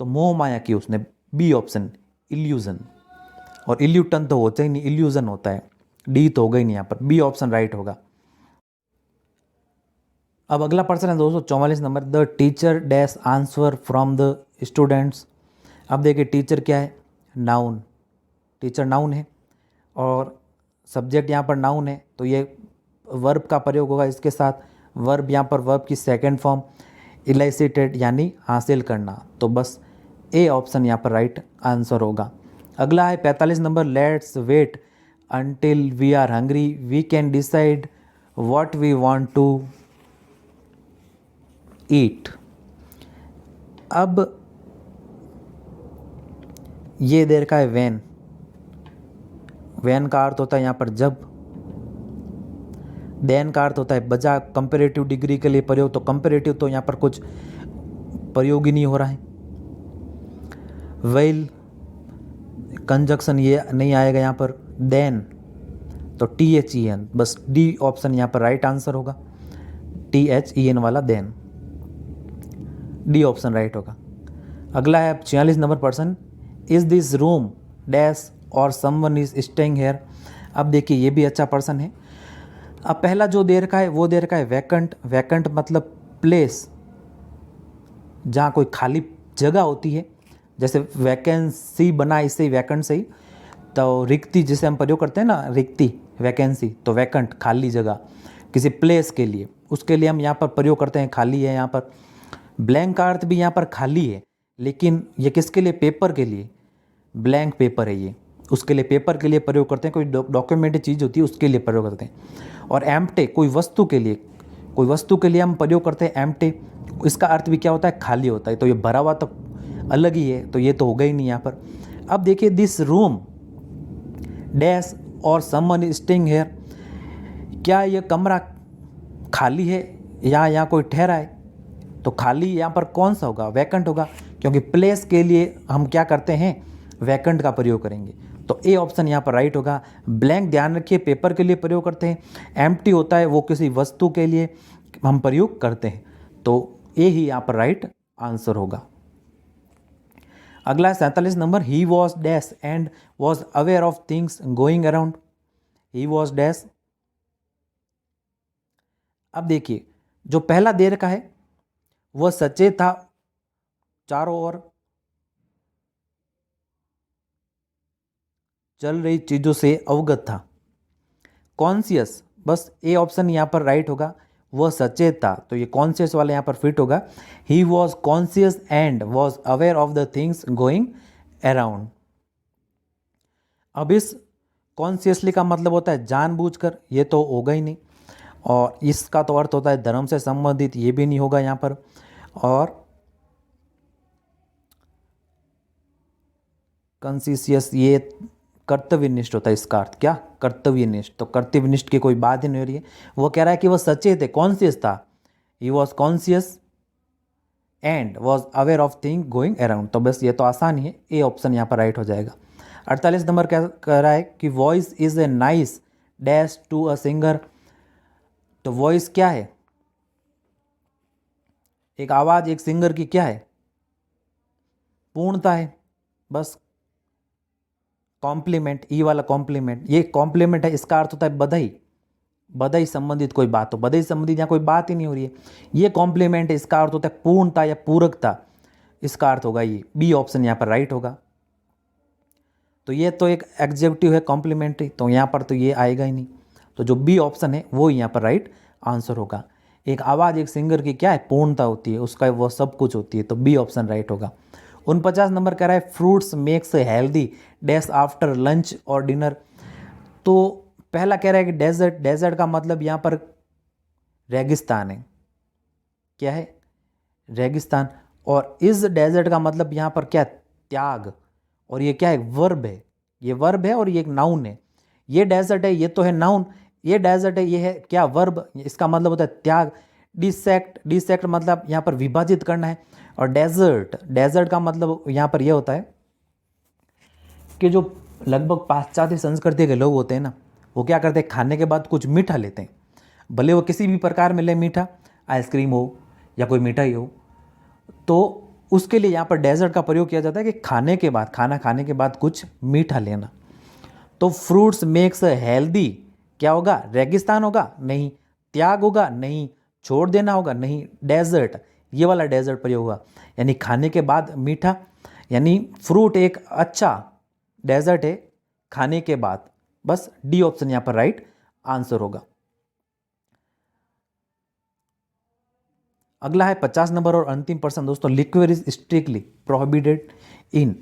तो मोह माया की उसने, बी ऑप्शन इल्यूजन। और इल्यूटन तो होता ही नहीं, इल्यूजन होता है, डी तो होगा ही नहीं यहाँ पर, बी ऑप्शन राइट होगा। अब अगला पर्सन है 244 number, the teacher dash answer from the students. अब देखिए टीचर क्या है, नाउन, टीचर नाउन है और सब्जेक्ट यहाँ पर नाउन है, तो ये वर्ब का प्रयोग होगा इसके साथ। वर्ब यहाँ पर वर्ब की सेकंड फॉर्म इलाइसिटेड यानी हासिल करना, तो बस ए ऑप्शन यहाँ पर राइट आंसर होगा। अगला है 45 number, let's wait until we are hungry we can decide what we want to eat। अब ये देर का है वैन, वैन का अर्थ होता है यहाँ पर जब, देन का अर्थ होता है बजा, कंपेरेटिव डिग्री के लिए प्रयोग, तो कंपेरेटिव तो यहाँ पर कुछ प्रयोग ही नहीं हो रहा है। वेल कंजक्शन ये नहीं आएगा यहाँ पर, देन तो THEN, बस डी ऑप्शन यहाँ पर राइट आंसर होगा, THEN वाला देन, डी ऑप्शन राइट होगा। अगला है 46 number person, is this room dash और समवन इज स्टेइंग हेयर। अब देखिए ये भी अच्छा पर्सन है। अब पहला जो दे रखा है वो दे रखा है वैकेंट, वैकेंट मतलब प्लेस जहाँ कोई खाली जगह होती है, जैसे वैकेंसी बना इससे वैकेंट से ही, तो रिक्ति जिसे हम प्रयोग करते हैं ना, रिक्ति, वैकेंसी, तो वैकेंट खाली जगह किसी प्लेस के लिए, उसके लिए हम यहाँ पर प्रयोग करते हैं खाली है। यहाँ पर ब्लैंक का अर्थ भी यहाँ पर खाली है, लेकिन ये किसके लिए, पेपर के लिए, ब्लैंक पेपर है ये, उसके लिए पेपर के लिए प्रयोग करते हैं, कोई डॉक्यूमेंट्री चीज़ होती है उसके लिए प्रयोग करते हैं। और एम्प्टी कोई वस्तु के लिए, कोई वस्तु के लिए हम प्रयोग करते हैं एम्प्टी, इसका अर्थ भी क्या होता है, खाली होता है, तो ये भरा हुआ तो अलग ही है, तो ये तो होगा ही नहीं यहाँ पर। अब देखिए दिस रूम डैश और समवन स्टेइंग हेयर, क्या यह कमरा खाली है या यहाँ कोई ठहरा है, तो खाली यहाँ पर कौन सा होगा, वैकेंट होगा, क्योंकि प्लेस के लिए हम क्या करते हैं, वैकेंट का प्रयोग करेंगे। तो ए ऑप्शन यहाँ पर राइट होगा। ब्लैंक ध्यान रखिए पेपर के लिए प्रयोग करते हैं, एम्प्टी होता है वो किसी वस्तु के लिए हम प्रयोग करते हैं। तो ए ही यहाँ पर राइट आंसर होगा। अगला 47 number, he was dash and was aware of things going around. He was dash. अब देखिए जो पहला दे रखा है वह सचेत था, चारों ओर चल रही चीजों से अवगत था। कॉन्शियस, बस ए ऑप्शन यहाँ पर राइट होगा, वह सचेत था, तो ये कॉन्शियस वाला यहाँ पर फिट होगा। He was conscious and was aware of the things going around. अब इस कॉन्शियसली का मतलब होता है जानबूझकर, ये तो होगा ही नहीं। और इसका तो अर्थ होता है धर्म से संबंधित, ये भी नहीं होगा यहाँ पर। और कॉन्शियस ये कर्तव्यनिष्ठ होता है, इसका अर्थ क्या, कर्तव्यनिष्ठ। तो कर्तव्यनिष्ठ की कोई बात ही नहीं हो रही है। वो कह रहा है कि वह सचेत है, कॉन्शियस था। He was conscious and was aware of thing going around. तो बस ये तो आसान ही है, ए ऑप्शन यहाँ पर राइट हो जाएगा। 48 नंबर क्या कह रहा है कि voice is a nice dash to a singer. तो वॉइस क्या है, एक आवाज एक सिंगर की क्या है, पूर्णता है। बस कॉम्प्लीमेंट, ई वाला कॉम्प्लीमेंट, ये कॉम्प्लीमेंट है, इसका अर्थ होता है बधाई, बधाई संबंधित कोई बात हो, बधाई संबंधित यहाँ कोई बात ही नहीं हो रही है, ये कॉम्प्लीमेंट है, इसका अर्थ होता है पूर्णता या पूरकता, इसका अर्थ होगा ये। बी ऑप्शन यहाँ पर राइट होगा। तो ये तो एक एग्जेक्टिव है कॉम्प्लीमेंट्री, तो यहाँ पर तो ये आएगा ही नहीं। तो जो बी ऑप्शन है वो यहाँ पर राइट आंसर होगा। एक आवाज़ एक सिंगर की क्या है, पूर्णता होती है, उसका वो सब कुछ होती है, तो बी ऑप्शन राइट होगा। 49 नंबर कह रहा है fruits makes healthy dash after lunch और डिनर। तो पहला कह रहा है कि डेजर्ट, डेजर्ट का मतलब यहाँ पर रेगिस्तान है, क्या है, रेगिस्तान। और इस डेजर्ट का मतलब यहाँ पर क्या, त्याग। और ये क्या है, वर्ब है, ये वर्ब है और ये एक नाउन है। ये डेजर्ट है, ये तो है नाउन, ये डेजर्ट है, ये है क्या, वर्ब, इसका मतलब होता है त्याग। डिसेक्ट, डिसेक्ट मतलब यहाँ पर विभाजित करना है। और डेजर्ट, डेजर्ट का मतलब यहाँ पर यह होता है कि जो लगभग पाश्चात्य संस्कृति के लोग होते हैं ना, वो क्या करते हैं, खाने के बाद कुछ मीठा लेते हैं, भले वो किसी भी प्रकार में ले मीठा, आइसक्रीम हो या कोई मिठाई हो, तो उसके लिए यहाँ पर डेजर्ट का प्रयोग किया जाता है कि खाने के बाद, खाना खाने के बाद कुछ मीठा लेना। तो फ्रूट्स मेक्स हेल्दी क्या होगा, रेगिस्तान होगा नहीं, त्याग होगा नहीं, छोड़ देना होगा नहीं, डेजर्ट, ये वाला डेजर्ट प्रयोग होगा, यानी खाने के बाद मीठा, यानी फ्रूट एक अच्छा डेजर्ट है खाने के बाद। बस डी ऑप्शन यहाँ पर राइट आंसर होगा। अगला है 50 नंबर और अंतिम प्रश्न दोस्तों, liquid is strictly prohibited in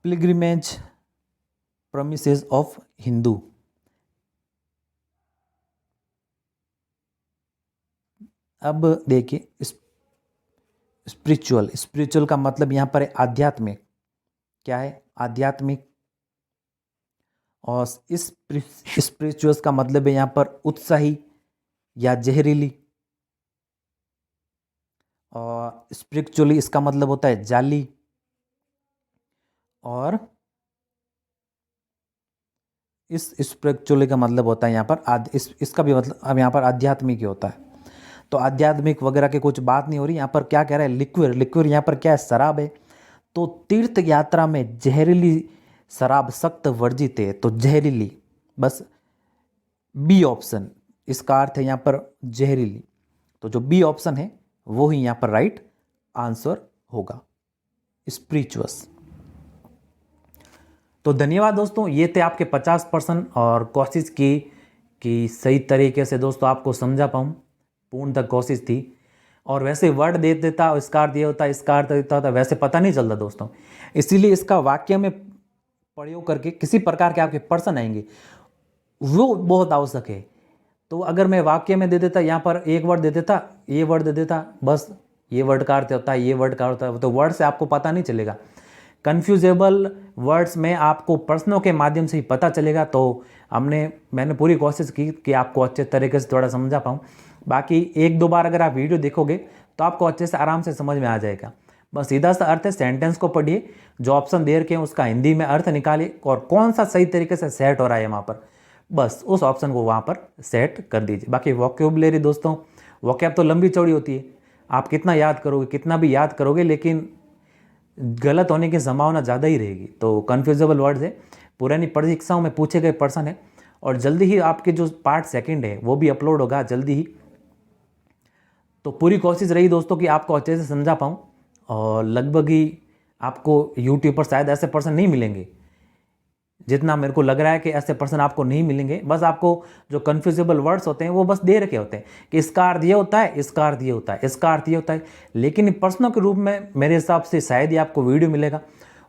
pilgrimage premises of Hindu. अब देखिए स्पिरिचुअल, स्पिरिचुअल का मतलब यहाँ पर है आध्यात्मिक, क्या है, आध्यात्मिक। और इस स्पिरिचुअल्स का मतलब है यहाँ पर उत्साही या जहरीली। और स्पिरिचुअली इसका मतलब होता है जाली। और इस स्पिरिचुअली का मतलब होता है यहाँ पर इसका भी मतलब अब यहाँ पर आध्यात्मिक ही होता है। तो आध्यात्मिक वगैरह की कुछ बात नहीं हो रही, यहाँ पर क्या कह रहा है, लिक्विड, लिक्विड यहाँ पर क्या है, शराब है। तो तीर्थ यात्रा में जहरीली शराब सख्त वर्जित है, तो जहरीली, बस बी ऑप्शन, इसका अर्थ है यहाँ पर जहरीली। तो जो बी ऑप्शन है वो ही यहाँ पर राइट आंसर होगा, स्पिरिचुअस। तो धन्यवाद दोस्तों, ये थे आपके 50% और कोशिश की कि सही तरीके से दोस्तों आपको समझा पाऊँ, पूर्ण तक कोशिश थी। और वैसे वर्ड दे देता, इसका अर्थ ये होता है, इसका अर्थ देता होता, वैसे पता नहीं चलता दोस्तों। इसीलिए इसका वाक्य में प्रयोग करके किसी प्रकार के आपके प्रश्न आएंगे, वो बहुत आवश्यक है। तो अगर मैं वाक्य में दे देता, यहाँ पर एक वर्ड दे देता, ये वर्ड दे देता, बस ये वर्ड का अर्थ होता है, ये वर्ड का अर्थ होता है, तो वर्ड से आपको पता नहीं चलेगा। कन्फ्यूजेबल वर्ड्स में आपको प्रश्नों के माध्यम से ही पता चलेगा। तो मैंने पूरी कोशिश की कि आपको अच्छे तरीके से थोड़ा समझा पाऊँ। बाकी एक दो बार अगर आप वीडियो देखोगे तो आपको अच्छे से आराम से समझ में आ जाएगा। बस सीधा सा अर्थ है, सेंटेंस को पढ़िए, जो ऑप्शन दे रखे हैं उसका हिंदी में अर्थ निकालिए और कौन सा सही तरीके से सेट हो रहा है वहाँ पर, बस उस ऑप्शन को वहाँ पर सेट कर दीजिए। बाकी वोकैबुलरी दोस्तों, वोकैब तो लंबी चौड़ी होती है, आप कितना याद करोगे, कितना भी याद करोगे, लेकिन गलत होने की संभावना ज़्यादा ही रहेगी। तो कन्फ्यूजेबल वर्ड्स है, पुरानी परीक्षाओं में पूछे गए प्रश्न है, और जल्दी ही आपके जो पार्ट सेकंड है वो भी अपलोड होगा जल्दी ही। तो पूरी कोशिश रही दोस्तों कि आपको अच्छे से समझा पाऊँ, और लगभग ही आपको यूट्यूब पर शायद ऐसे पर्सन नहीं मिलेंगे, जितना मेरे को लग रहा है कि ऐसे पर्सन आपको नहीं मिलेंगे। बस आपको जो कन्फ्यूजेबल वर्ड्स होते हैं वो बस दे रखे होते हैं कि इसका अर्थ ये होता है, इसका अर्थ ये होता है, इसका अर्थ ये होता है, लेकिन प्रश्नों के रूप में मेरे हिसाब से शायद ही आपको वीडियो मिलेगा।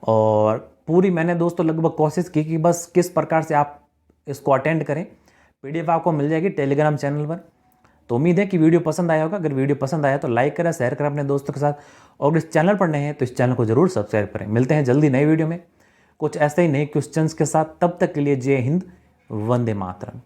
और पूरी मैंने दोस्तों लगभग कोशिश की कि बस किस प्रकार से आप इसको अटेंड करें। PDF आपको मिल जाएगी टेलीग्राम चैनल पर। तो उम्मीद है कि वीडियो पसंद आया होगा। अगर वीडियो पसंद आया तो लाइक करें, शेयर करें अपने दोस्तों के साथ, और इस चैनल पर नए हैं तो इस चैनल को जरूर सब्सक्राइब करें। मिलते हैं जल्दी नई वीडियो में कुछ ऐसे ही नए क्वेश्चंस के साथ। तब तक के लिए जय हिंद, वंदे मातरम।